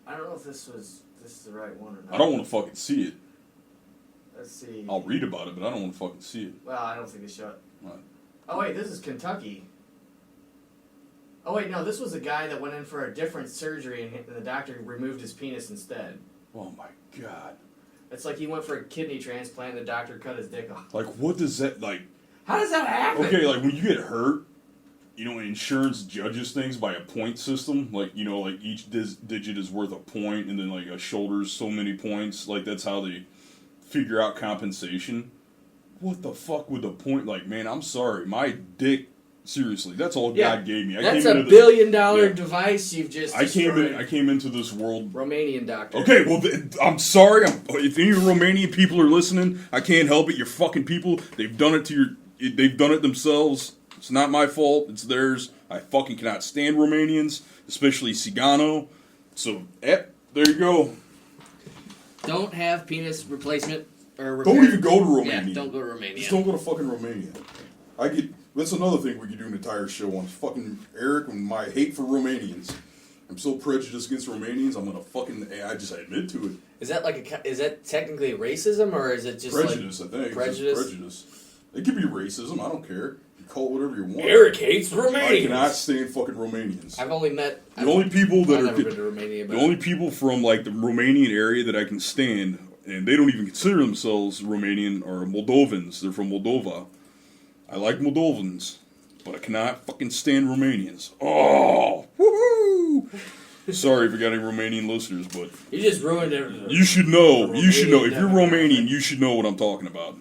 I don't know if this is the right one or not. I don't want to fucking see it. Let's see. I'll read about it, but I don't want to fucking see it. Well, I don't think they show it. What? Oh wait, this is Kentucky. Oh wait, no, this was a guy that went in for a different surgery and the doctor removed his penis instead. Oh my god. It's like he went for a kidney transplant and the doctor cut his dick off. Like, what does that, like... How does that happen? Okay, like, when you get hurt, you know, insurance judges things by a point system. Like, you know, like, each digit is worth a point, and then, like, a shoulder's so many points. Like, that's how they figure out compensation. What the fuck would the point... Like, man, I'm sorry. My dick... Seriously, that's all God gave me. That's a $1 billion device you've just I came into this world... Romanian doctor. Okay, well, I'm sorry. If any Romanian people are listening, I can't help it. You're fucking people. They've done it to your... They've done it themselves. It's not my fault. It's theirs. I fucking cannot stand Romanians, especially Cigano. So, there you go. Don't have penis replacement or repair. Don't even go to Romania. Yeah, don't go to Romania. Just don't go to fucking Romania. That's another thing we could do an entire show on. Fucking Eric and my hate for Romanians. I'm so prejudiced against Romanians. I'm gonna fucking... I admit to it. Is that technically racism or is it just prejudice? Like I think prejudice. It's prejudice. It could be racism. I don't care. You call it whatever you want. Eric hates Romanians. I cannot stand fucking Romanians. I've only met only people that I've are never been to Romania. But the only people from like the Romanian area that I can stand, and they don't even consider themselves Romanian, are Moldovans. They're from Moldova. I like Moldovans, but I cannot fucking stand Romanians. Oh, woohoo! Sorry if we got any Romanian listeners, but you just ruined everything. You should know. You should know. If you're demographic. Romanian, you should know what I'm talking about.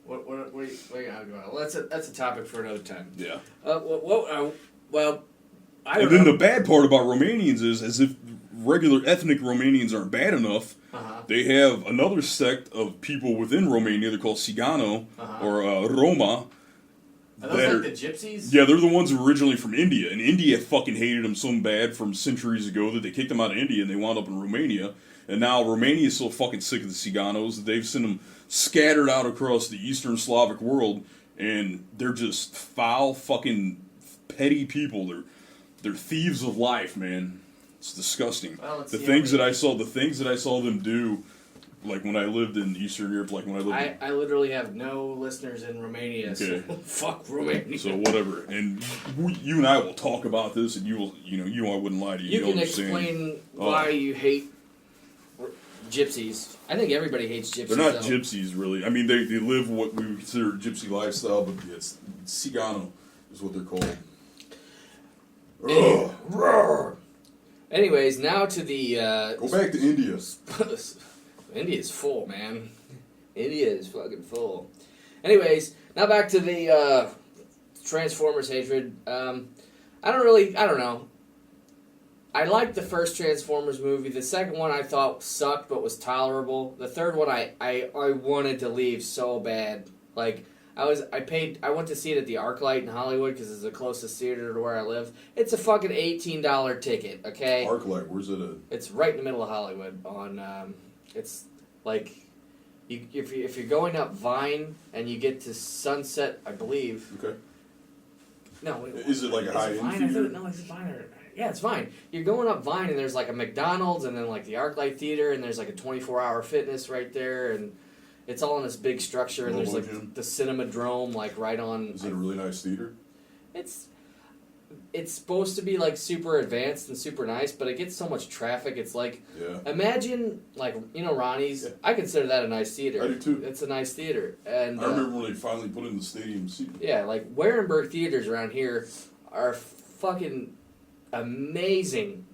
What are you go about? Well, that's a topic for another time. Yeah. Well, I don't And then know. the bad part about Romanians is, as if regular ethnic Romanians aren't bad enough, they have another sect of people within Romania. They're called Cigano or Roma. Are those like the gypsies? Yeah, they're the ones originally from India, and India fucking hated them so bad from centuries ago that they kicked them out of India and they wound up in Romania. And now Romania is so fucking sick of the Ciganos that they've sent them scattered out across the Eastern Slavic world, and they're just foul, fucking petty people. They're thieves of life, man. It's disgusting. Well, The things that I saw them do, like when I lived in Eastern Europe, like when I lived. I literally have no listeners in Romania, Okay. so fuck Romania. So whatever, and you and I will talk about this, and I wouldn't lie to you. You You'll can understand. explain why you hate gypsies. I think everybody hates gypsies. They're not though. gypsies, really. I mean, they live what we would consider a gypsy lifestyle, but it's Cigano is what they're called. Roar. Anyways, now to the... Go back to India. India's full, man. India is fucking full. Anyways, now back to the Transformers hatred. I don't know. I liked the first Transformers movie. The second one I thought sucked but was tolerable. The third one I wanted to leave so bad. Like, I went to see it at the ArcLight in Hollywood because it's the closest theater to where I live. It's a fucking $18 ticket, okay? ArcLight, where's it at? It's right in the middle of Hollywood. It's like if you're going up Vine and you get to Sunset, I believe. Okay. No, wait, Is it like a high-end Vine? theater? No, it's Vine. Yeah, it's Vine. You're going up Vine and there's like a McDonald's and then like the ArcLight Theater and there's like a 24-hour fitness right there and it's all in this big structure and there's like the Cinemadrome like right on. Is it a really nice theater? It's supposed to be like super advanced and super nice, but it gets so much traffic. It's like, imagine like Ronnie's. Yeah. I consider that a nice theater. I do too. It's a nice theater, and I remember when they finally put in the stadium seat. Yeah, like Warenberg theaters around here are fucking amazing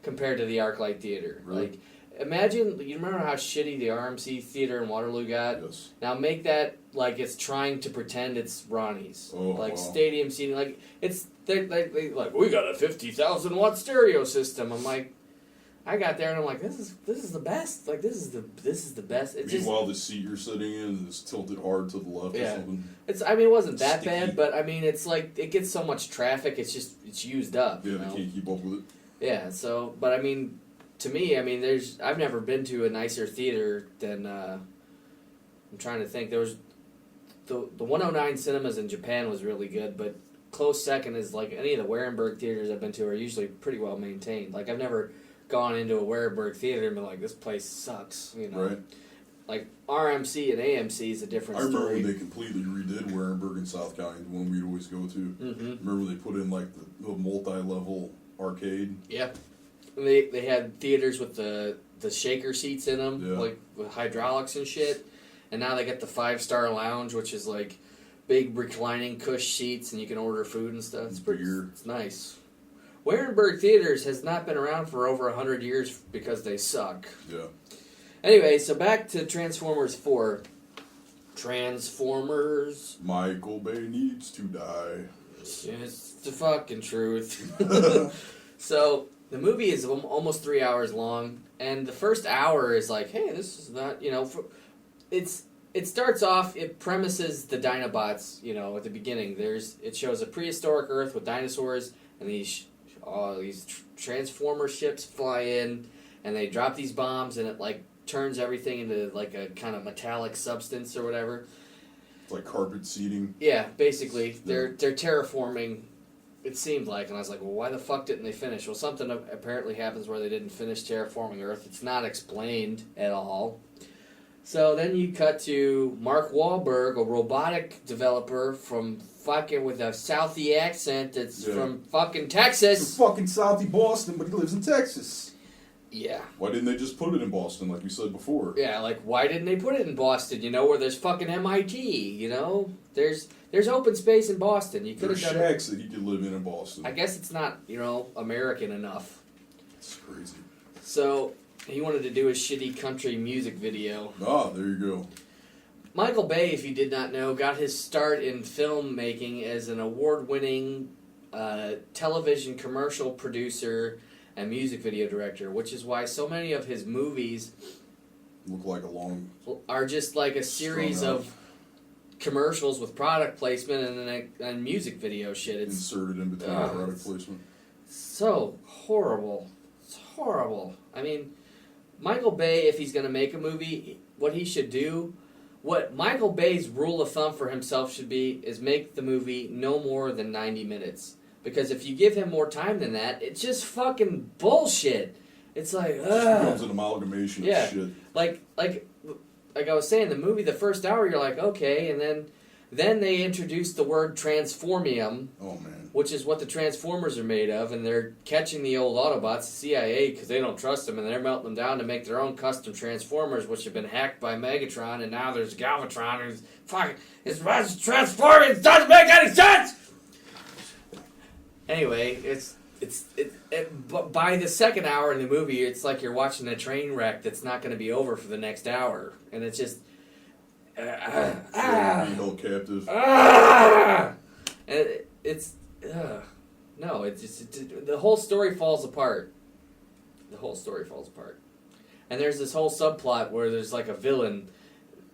compared to the ArcLight Theater. Really? Like, imagine, you remember how shitty the RMC Theater in Waterloo got? Yes. Now make that like it's trying to pretend it's Ronnie's. Oh, like wow. stadium seating, like it's they like we got a 50,000 watt stereo system. I'm like, I got there and I'm like, this is the best. Like this is the best. It's Meanwhile, the seat you're sitting in is tilted hard to the left or something. It wasn't that Sticky. bad, but I mean, it's like it gets so much traffic. It's used up. Yeah, you they know? can't keep up with it. Yeah. So, but I mean, to me, I've never been to a nicer theater than. I'm trying to think. There was the 109 Cinemas in Japan was really good, but close second is like any of the Warenberg theaters I've been to are usually pretty well maintained. Like I've never gone into a Warenberg theater and been like, this place sucks, you know. Right. Like RMC and AMC is a different I remember story. when they completely redid Warenberg in South County, the one we'd always go to. Mm-hmm. Remember they put in like the multi-level arcade. Yeah, and they had theaters with the shaker seats in them, Yeah. like with hydraulics and shit. And now they got the 5-star lounge, which is like big reclining cush seats, and you can order food and stuff. It's nice. Warenberg Theaters has not been around for over 100 years because they suck. Yeah. Anyway, so back to Transformers 4. Transformers. Michael Bay needs to die. It's the fucking truth. So, the movie is almost 3 hours long, and the first hour is like, hey, this is not, you know, it starts off, it premises the Dinobots, you know, at the beginning. It shows a prehistoric Earth with dinosaurs, and these Transformer ships fly in, and they drop these bombs, and it, like, turns everything into, like, a kind of metallic substance or whatever. It's like carpet seating. Yeah, basically. They're terraforming, it seemed like, and I was like, well, why the fuck didn't they finish? Well, something apparently happens where they didn't finish terraforming Earth. It's not explained at all. So then you cut to Mark Wahlberg, a robotic developer from fucking with a Southie accent that's from fucking Texas. He's from fucking Southie Boston, but he lives in Texas. Yeah. Why didn't they just put it in Boston like we said before? Yeah, like, why didn't they put it in Boston, you know, where there's fucking MIT, you know? There's open space in Boston. You could have There's done it. shacks that he could live in Boston. I guess it's not, you know, American enough. It's crazy. So, he wanted to do a shitty country music video. Ah, there you go. Michael Bay, if you did not know, got his start in filmmaking as an award-winning television commercial producer and music video director, which is why so many of his movies Look like a long are just like a series strung out, of commercials with product placement and music video shit. It's inserted in between product placement. so horrible. It's horrible. I mean, Michael Bay, if he's going to make a movie, what he should do, what Michael Bay's rule of thumb for himself should be, is make the movie no more than 90 minutes. Because if you give him more time than that, it's just fucking bullshit. It's like, It just becomes an amalgamation of shit. Like I was saying, the movie, the first hour, you're like, okay, and then they introduce the word transformium, Oh man. which is what the Transformers are made of, and they're catching the old Autobots, the CIA, because they don't trust them, and they're melting them down to make their own custom Transformers, which have been hacked by Megatron, and now there's Galvatron, who's fucking, it's transforming, it doesn't make any sense! Anyway, but by the second hour in the movie, it's like you're watching a train wreck that's not going to be over for the next hour, and it's just Being held captive. and it's no, it's just the whole story falls apart. The whole story falls apart, and there's this whole subplot where there's like a villain,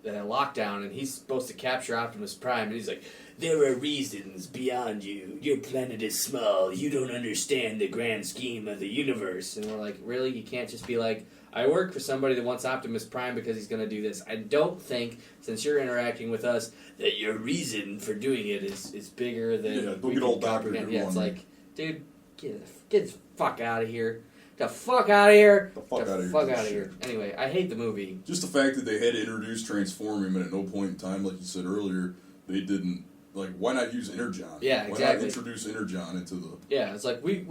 Lockdown, and he's supposed to capture Optimus Prime, and he's like, there are reasons beyond you. Your planet is small. You don't understand the grand scheme of the universe. And we're like, really? You can't just be like, I work for somebody that wants Optimus Prime because he's going to do this. I don't think, since you're interacting with us, that your reason for doing it is bigger than... Yeah, don't get all Dr. Who Yeah, it's on like, dude, get the fuck out of here. The fuck out of here. The fuck out of here. Fuck out of here. Anyway, I hate the movie. Just the fact that they had to introduce Transformium, and at no point in time, like you said earlier, they didn't. Like, why not use Energon? Yeah, Why exactly. not introduce Energon into the... Yeah, it's like, we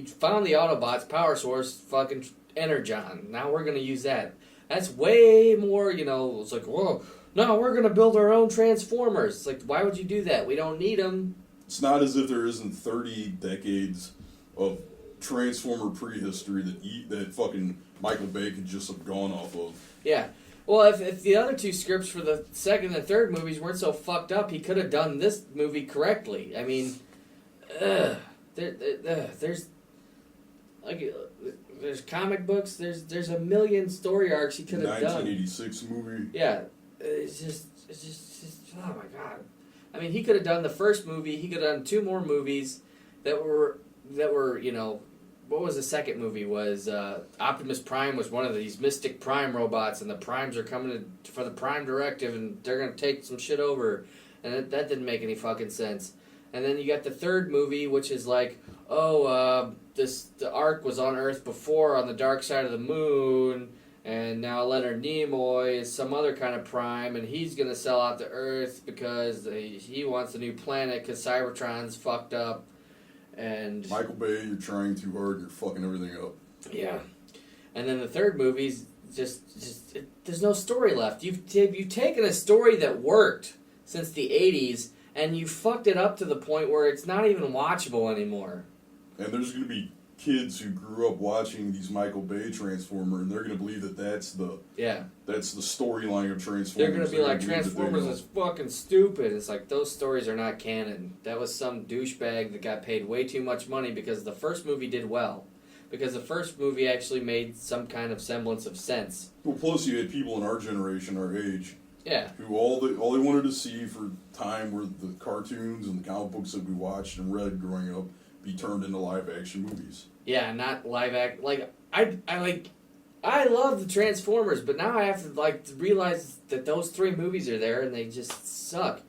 found the Autobots' power source, fucking Energon. Now we're going to use that. That's way more, you know, it's like, whoa, no, we're going to build our own Transformers. It's like, why would you do that? We don't need them. It's not as if there isn't 30 decades of Transformer prehistory that fucking Michael Bay could just have gone off of. Yeah. Well, if the other two scripts for the second and third movies weren't so fucked up, he could have done this movie correctly. I mean, there's comic books. There's a million story arcs he could have done. 1986 movie. Yeah, it's just oh my god. I mean, he could have done the first movie. He could have done 2 more movies that were you know. What was the second movie? Was Optimus Prime was one of these Mystic Prime robots, and the Primes are coming for the Prime Directive, and they're going to take some shit over, and that didn't make any fucking sense. And then you got the third movie, which is like, the Ark was on Earth before on the dark side of the moon, and now Leonard Nimoy is some other kind of prime, and he's going to sell out the Earth because he wants a new planet because Cybertron's fucked up. And Michael Bay, you're trying too hard. You're fucking everything up. yeah. And then the third movie's there's no story left. You've taken a story that worked since the 80s, and you fucked it up to the point where it's not even watchable anymore. And there's going to be kids who grew up watching these Michael Bay Transformers, and they're going to believe that that's the storyline of Transformers. They're going to be like, Transformers is fucking stupid. It's like, those stories are not canon. That was some douchebag that got paid way too much money because the first movie did well. Because the first movie actually made some kind of semblance of sense. Well, plus you had people in our generation, our age, yeah, who all they wanted to see for time were the cartoons and the comic books that we watched and read growing up be turned into live action movies. Yeah, not live act. Like I love the Transformers, but now I have to realize that those three movies are there and they just suck.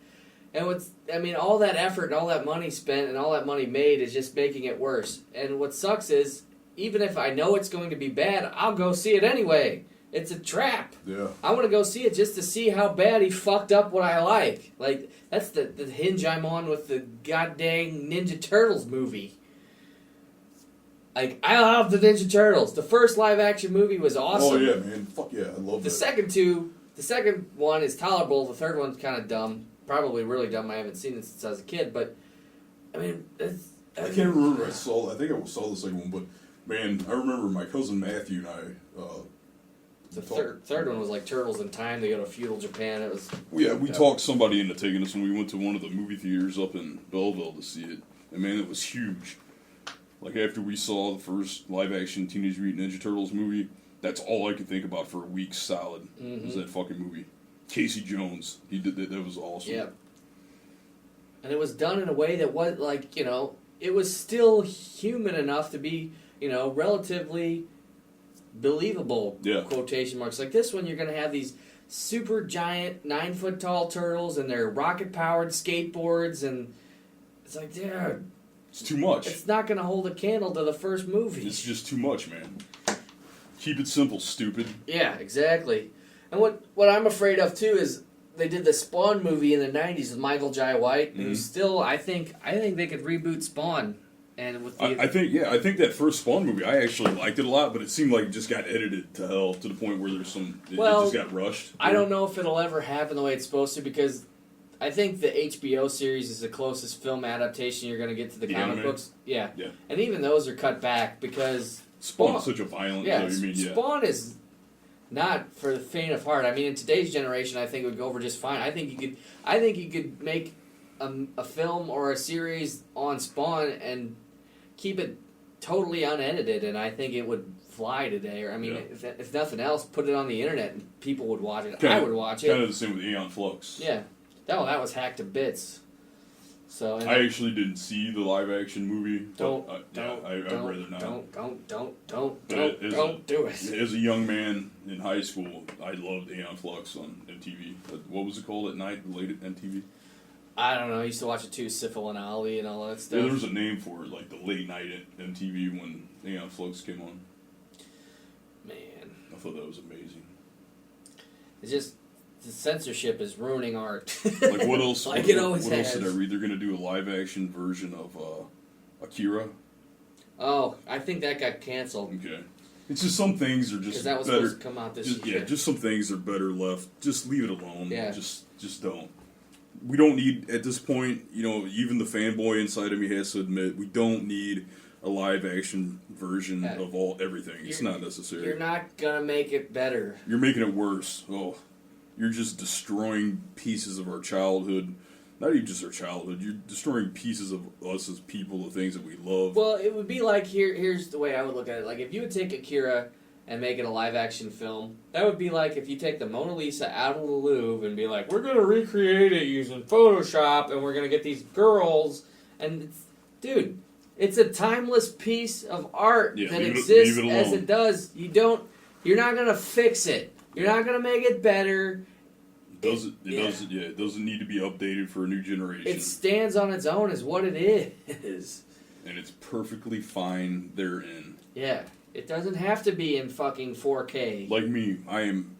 And all that effort and all that money spent and all that money made is just making it worse. And what sucks is, even if I know it's going to be bad, I'll go see it anyway. It's a trap. Yeah. I want to go see it just to see how bad he fucked up what I like. Like, that's the hinge I'm on with the goddamn Ninja Turtles movie. Like, I love the Ninja Turtles. The first live-action movie was awesome. Oh, yeah, man. Fuck yeah, I love the that. The second one is tolerable. The third one's kind of dumb. Probably really dumb. I haven't seen it since I was a kid, but, I mean, I can't remember I think I saw the second one, but, man, I remember my cousin Matthew and I... the third one was like Turtles in Time. They go to feudal Japan. It was... Yeah, we talked somebody into taking us when we went to one of the movie theaters up in Belleville to see it. And, man, it was huge. Like, after we saw the first live-action Teenage Mutant Ninja Turtles movie, that's all I could think about for a week solid, was that fucking movie. Casey Jones, he did that. That was awesome. Yeah. And it was done in a way that was, like, it was still human enough to be, relatively believable, quotation marks. Like this one, you're going to have these super giant 9-foot-tall turtles and their rocket-powered skateboards, and it's like, dude... It's too much. It's not going to hold a candle to the first movie. It's just too much, man. Keep it simple, stupid. Yeah, exactly. And what I'm afraid of, too, is they did the Spawn movie in the 90s with Michael Jai White, who's still, I think they could reboot Spawn. And with I think that first Spawn movie, I actually liked it a lot, but it seemed like it just got edited to hell to the point where it just got rushed. I don't know if it'll ever happen the way it's supposed to, because I think the HBO series is the closest film adaptation you're going to get to the comic anime? books. Yeah. Yeah. And even those are cut back because Spawn is such a violent... Spawn is not for the faint of heart. I mean, in today's generation, I think it would go over just fine. I think you could make a film or a series on Spawn and keep it totally unedited, and I think it would fly today. Or if nothing else, put it on the internet and people would watch it. I would watch it. Kind of the same with Aeon Flux. Yeah. That was hacked to bits. So I actually didn't see the live action movie. I'd rather not. Don't do it. As a young man in high school, I loved Aeon Flux on MTV. What was it called at night? Late at MTV. I don't know. I used to watch it too, Syphil and Ollie and all that stuff. Yeah, there was a name for it, like the late night at MTV when Aeon Flux came on. Man, I thought that was amazing. It's just the censorship is ruining art. Like what else? Like what, it always what has. else did I read? They're going to do a live action version of Akira. Oh, I think that got canceled. Okay. It's just some things are just because that was better. supposed to come out this year. Yeah, just some things are better left. Just leave it alone. Yeah. Just don't. We don't need, at this point, even the fanboy inside of me has to admit, we don't need a live action version of everything. It's not necessary. You're not gonna make it better. You're making it worse. Oh, you're just destroying pieces of our childhood. Not even just our childhood. You're destroying pieces of us as people, the things that we love. Well, it would be like, here's the way I would look at it. Like, if you would take Akira and make it a live-action film, that would be like if you take the Mona Lisa out of the Louvre and be like, we're going to recreate it using Photoshop, and we're going to get these girls, and, dude, it's a timeless piece of art that exists as it does. You're not going to fix it. You're not going to make it better. It doesn't need to be updated for a new generation. It stands on its own, is what it is. And it's perfectly fine therein. Yeah, it doesn't have to be in fucking 4K. Like me, I am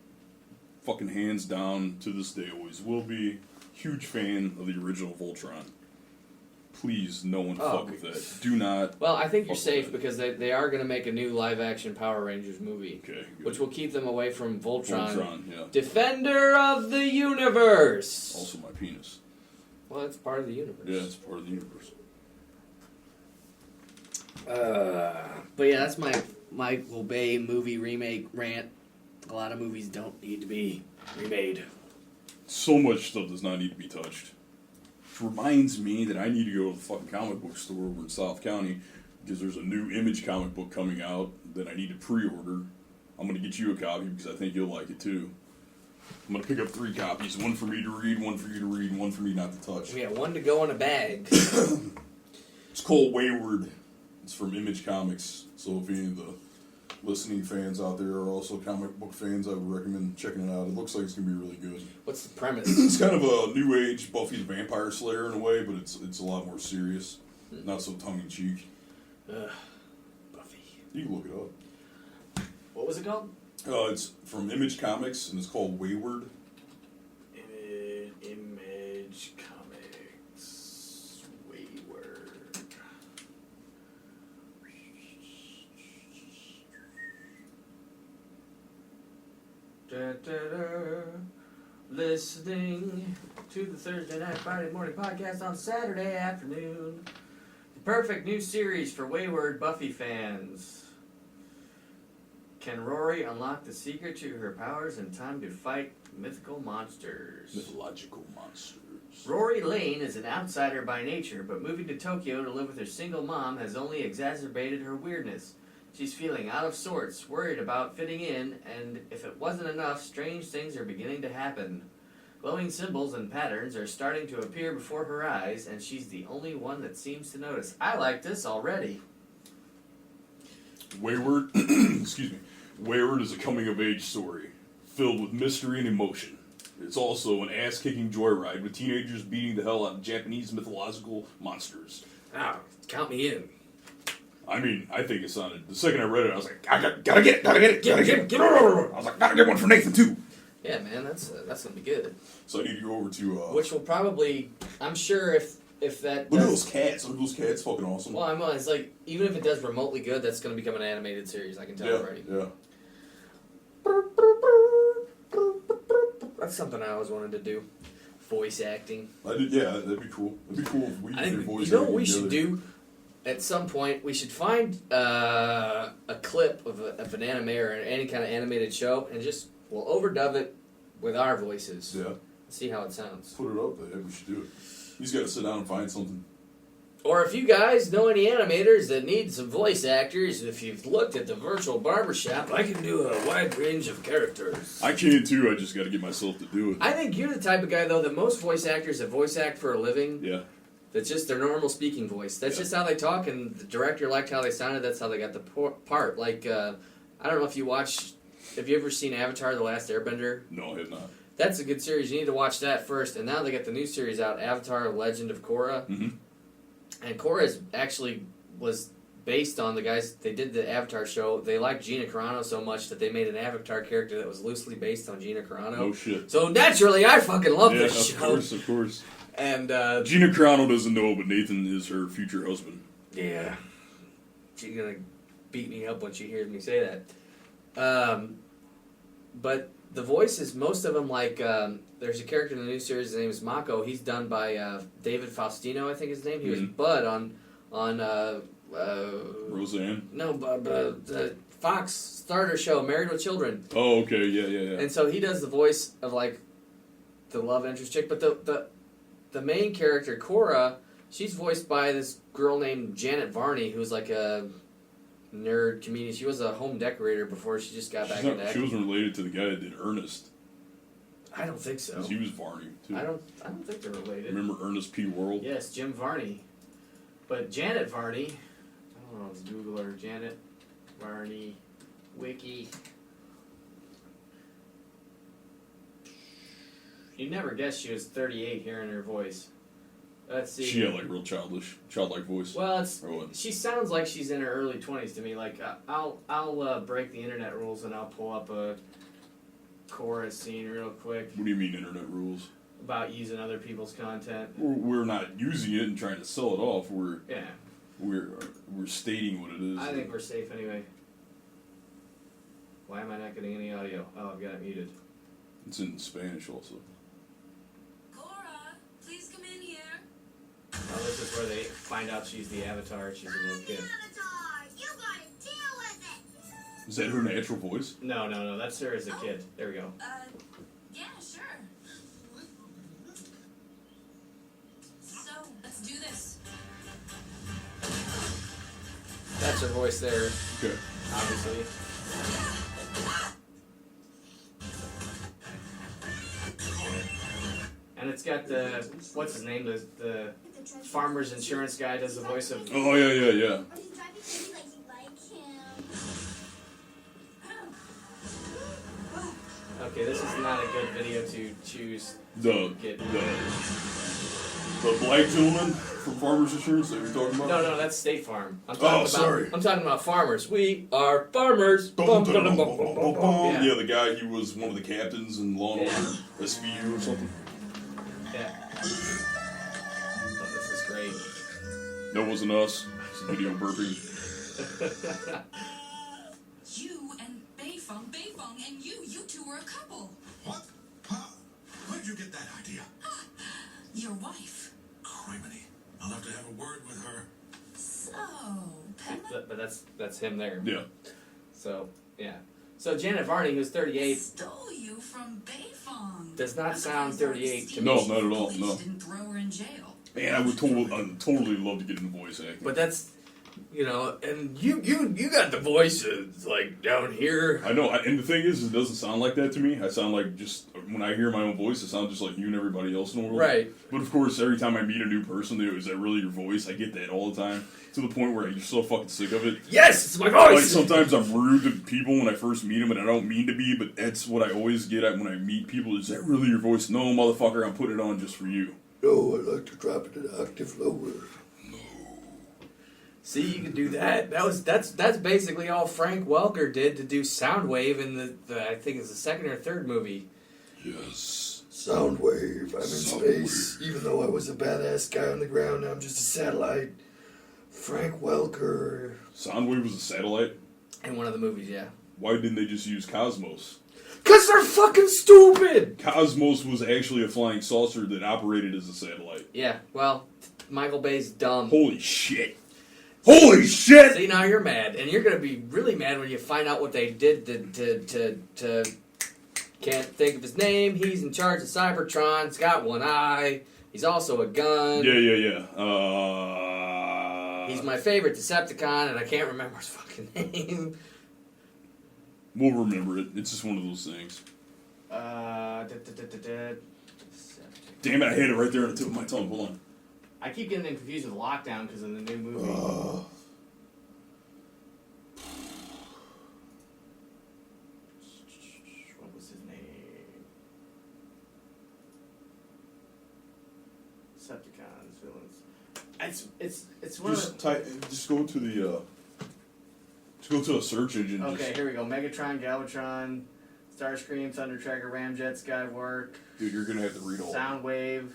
fucking hands down to this day, always will be, huge fan of the original Voltron. Please, no one fuck with that. Do not. Well, I think you're fuck safe with because they are going to make a new live-action Power Rangers movie. Okay, good. Which will keep them away from Voltron. Voltron, yeah. Defender of the universe! Also my penis. Well, it's part of the universe. Yeah, it's part of the universe. But yeah, that's my Michael Bay movie remake rant. A lot of movies don't need to be remade. So much stuff does not need to be touched. Which reminds me that I need to go to the fucking comic book store over in South County because there's a new Image comic book coming out that I need to pre-order. I'm going to get you a copy because I think you'll like it too. I'm going to pick up 3 copies. One for me to read, one for you to read, and one for me not to touch. We got one to go in a bag. It's called Wayward. It's from Image Comics. So if any of the listening fans out there are also comic book fans, I would recommend checking it out. It looks like it's going to be really good. What's the premise? It's kind of a new age Buffy the Vampire Slayer in a way, but it's a lot more serious. Not so tongue-in-cheek. Buffy. You can look it up. What was it called? It's from Image Comics, and it's called Wayward. Image Comics. Wayward. Listening to the Thursday Night Friday Morning Podcast on Saturday afternoon. The perfect new series for wayward Buffy fans. Can Rory unlock the secret to her powers in time to fight mythical monsters? Mythological monsters. Rory Lane is an outsider by nature, but moving to Tokyo to live with her single mom has only exacerbated her weirdness. She's feeling out of sorts, worried about fitting in, and if it wasn't enough, strange things are beginning to happen. Glowing symbols and patterns are starting to appear before her eyes, and she's the only one that seems to notice. I like this already. Wayward, excuse me. Wayward is a coming-of-age story filled with mystery and emotion. It's also an ass-kicking joyride with teenagers beating the hell out of Japanese mythological monsters. Ah, count me in. I mean, I think it sounded. The second I read it, I was like, gotta get it. I was like, gotta get one for Nathan too. Yeah, man, that's gonna be good. So I need to go over to. Which will probably, I'm sure if that. Look at those cats. Look at those cats. Fucking awesome. Well, it's like even if it does remotely good, that's gonna become an animated series. I can tell already. Yeah. That's something I always wanted to do. Voice acting. Yeah, that'd be cool. It'd be cool if we I did think voice you know what acting we should together. do. At some point, we should find a clip of an anime or any kind of animated show, and we'll overdub it with our voices. Yeah. See how it sounds. Put it up there. We should do it. He's got to sit down and find something. Or if you guys know any animators that need some voice actors, if you've looked at the virtual barbershop, I can do a wide range of characters. I can too. I just got to get myself to do it. I think you're the type of guy, though, that most voice actors that voice act for a living. Yeah. That's just their normal speaking voice. That's just how they talk, and the director liked how they sounded. That's how they got the part. Like, I don't know if you watch... Have you ever seen Avatar: The Last Airbender? No, I have not. That's a good series. You need to watch that first. And now they got the new series out, Avatar: Legend of Korra. Mm-hmm. And Korra was based on the guys... They did the Avatar show. They liked Gina Carano so much that they made an Avatar character that was loosely based on Gina Carano. Oh, shit. So naturally, I fucking love this show. Of course. And Gina Carano doesn't know, but Nathan is her future husband. yeah, she's gonna beat me up when she hears me say that. But the voices, most of them, like there's a character in the new series. His name is Mako. He's done by David Faustino, I think his name. He was Bud on Roseanne. No, the Fox starter show, Married with Children. Oh, okay, yeah. And so he does the voice of like the love interest chick, but the main character, Korra, she's voiced by this girl named Janet Varney, who's like a nerd comedian. She was a home decorator before she just got back into acting. She wasn't related to the guy that did Ernest. I don't think so. 'Cause he was Varney, too. I don't think they're related. Remember Ernest P. Worrell? Yes, Jim Varney. But Janet Varney, I don't know, let's Google her. Janet Varney Wiki. You'd never guess she was 38 hearing her voice. Let's see. She had like real childlike voice. Well, it's Or what? she sounds like she's in her early 20s to me. Like I'll break the internet rules and I'll pull up a chorus scene real quick What do you mean internet rules? about using other people's content. We're not using it and trying to sell it off. Yeah, We're stating what it is. I think we're safe anyway. Why am I not getting any audio? Oh, I've got it muted. It's in Spanish also. Cora, please come in here. Oh, this is where they find out she's the Avatar. She's a little kid. Avatar, you gotta deal with it. Is that her natural voice? No, that's her as a kid. There we go. Yeah, sure. So, let's do this. That's her voice there, Okay. obviously. And it's got the, what's his name, the farmer's insurance guy does the voice of, Oh yeah. Or he's driving crazy like you like him. okay, this is not a good video to choose. The black gentleman from Farmers Insurance that you're talking about? No, that's State Farm. I'm talking sorry. I'm talking about farmers. We are farmers. Bum, bum, bum, bum, bum, bum, bum. Yeah. Yeah, the guy, he was one of the captains in Law and Yeah. Order SVU or something. Yeah. Oh, this is great. That wasn't us. It's a video burping. You and Beifong, and you two were a couple. What? How? Where'd you get that idea? Your wife. Criminy. I'll have to have a word with her. So, Pema But that's him there. Yeah. So, yeah. So Janet Varney, who's 38, stole you from Beifong. does not sound 38 to me. No, not at all, no. Didn't throw her in jail. Man, I'd totally love to get into voice acting. But that's, and you got the voices like down here. I know, and the thing is, it doesn't sound like that to me. I sound like just, when I hear my own voice, it sounds just like you and everybody else in the world. Right. But of course, every time I meet a new person, they go, is that really your voice? I get that all the time. To the point where you're so fucking sick of it. Yes, it's my Like, voice. sometimes I'm rude to people when I first meet them, and I don't mean to be, but that's what I always get at when I meet people. Is that really your voice? No, motherfucker, I'm putting it on just for you. No, I'd like to drop it an octave lower. See, you can do that. That's basically all Frank Welker did to do Soundwave in the I think it's the second or third movie. Yes. Soundwave, I'm in space. Even though I was a badass guy on the ground, now I'm just a satellite. Frank Welker. Soundwave was a satellite? In one of the movies, yeah. Why didn't they just use Cosmos? 'Cause they're fucking stupid! Cosmos was actually a flying saucer that operated as a satellite. Yeah, well, Michael Bay's dumb. Holy shit. Holy shit! See, now you're mad. And you're going to be really mad when you find out what they did to can't think of his name. He's in charge of Cybertron. He's got one eye. He's also a gun. Yeah. He's my favorite Decepticon, and I can't remember his fucking name. We'll remember it. It's just one of those things. Damn it, I had it right there on the tip of my tongue. Hold on. I keep getting them confused with Lockdown because of the new movie. What was his name? Decepticons, villains. It's one of Just go to the just go to a search engine. okay, here we go. Megatron, Galvatron, Starscream, Thunder Tracker, Ramjet, Skywark, Dude, you're gonna have to read all. Soundwave,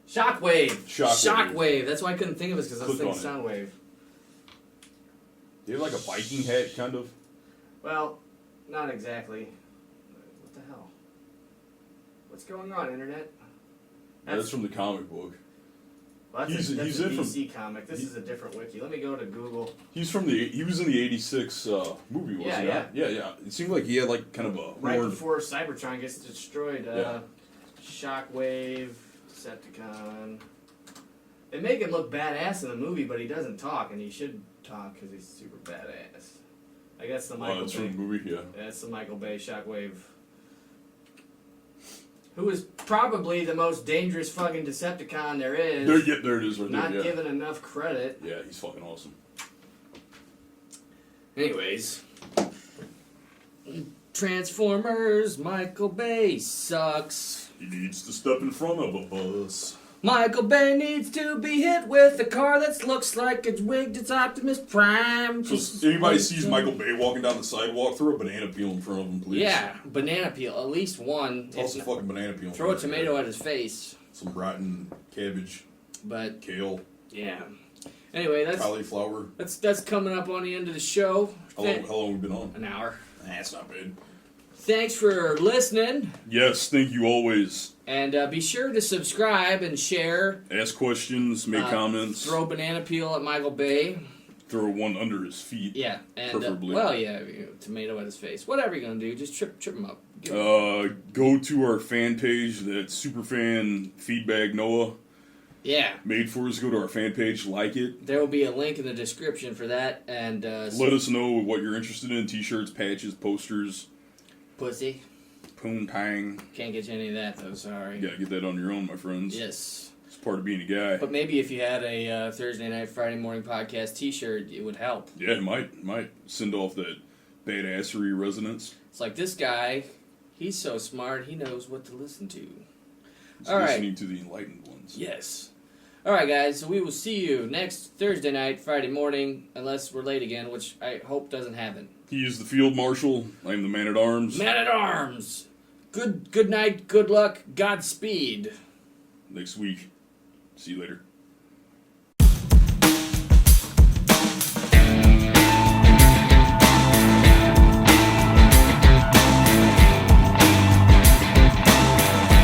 Shockwave. Shockwave. That's why I couldn't think of it because I was Click thinking on Soundwave. They have like a Viking hat, kind of. Well, not exactly. What the hell? What's going on, Internet? That's from the comic book. Well, that's he's a in from- DC comic. This is a different wiki. Let me go to Google. He was in the '86 movie, wasn't he? Yeah. It seemed like he had like kind of a Right horn. before Cybertron gets destroyed. Yeah. Shockwave, Decepticon. They make him look badass in the movie, but he doesn't talk, and he should talk because he's super badass. I guess the Michael That's Bay. from the movie, yeah. That's the Michael Bay Shockwave. Who is probably the most dangerous fucking Decepticon there is. There it is right Not there. Yeah. given enough credit. Yeah, he's fucking awesome. Anyways. Transformers, Michael Bay sucks. He needs to step in front of a bus. Michael Bay needs to be hit with a car that looks like it's wigged its Optimus Prime. So if anybody sees Michael Bay walking down the sidewalk, throw a banana peel in front of him, please. Yeah, banana peel. At least one. Toss a fucking banana peel. in Throw a front of tomato him. at his face. Some rotten cabbage, But, kale, yeah. Anyway, cauliflower. that's coming up on the end of the show. How long have we been on? An hour. That's not bad. Thanks for listening. Yes, thank you always. And be sure to subscribe and share. Ask questions, make comments. Throw banana peel at Michael Bay. Throw one under his feet. Yeah. And, Preferably. tomato at his face. Whatever you're going to do, just trip him up. Go to our fan page, that's Superfan Feedback Noah Yeah. made for us. Go to our fan page, like it. There will be a link in the description for that. And Let us know what you're interested in. T-shirts, patches, posters, pussy. poontang. Can't get you any of that, though. Sorry. You gotta get that on your own, my friends. Yes. It's part of being a guy. But maybe if you had a Thursday night, Friday morning podcast T-shirt, it would help. Yeah, it might send off that badassery resonance. It's like this guy, he's so smart, he knows what to listen to. It's All right. listening to the enlightened ones. Yes. All right, guys. So we will see you next Thursday night, Friday morning, unless we're late again, which I hope doesn't happen. He is the field marshal. I am the man at arms. Man at arms. Good night. Good luck. Godspeed. Next week. See you later.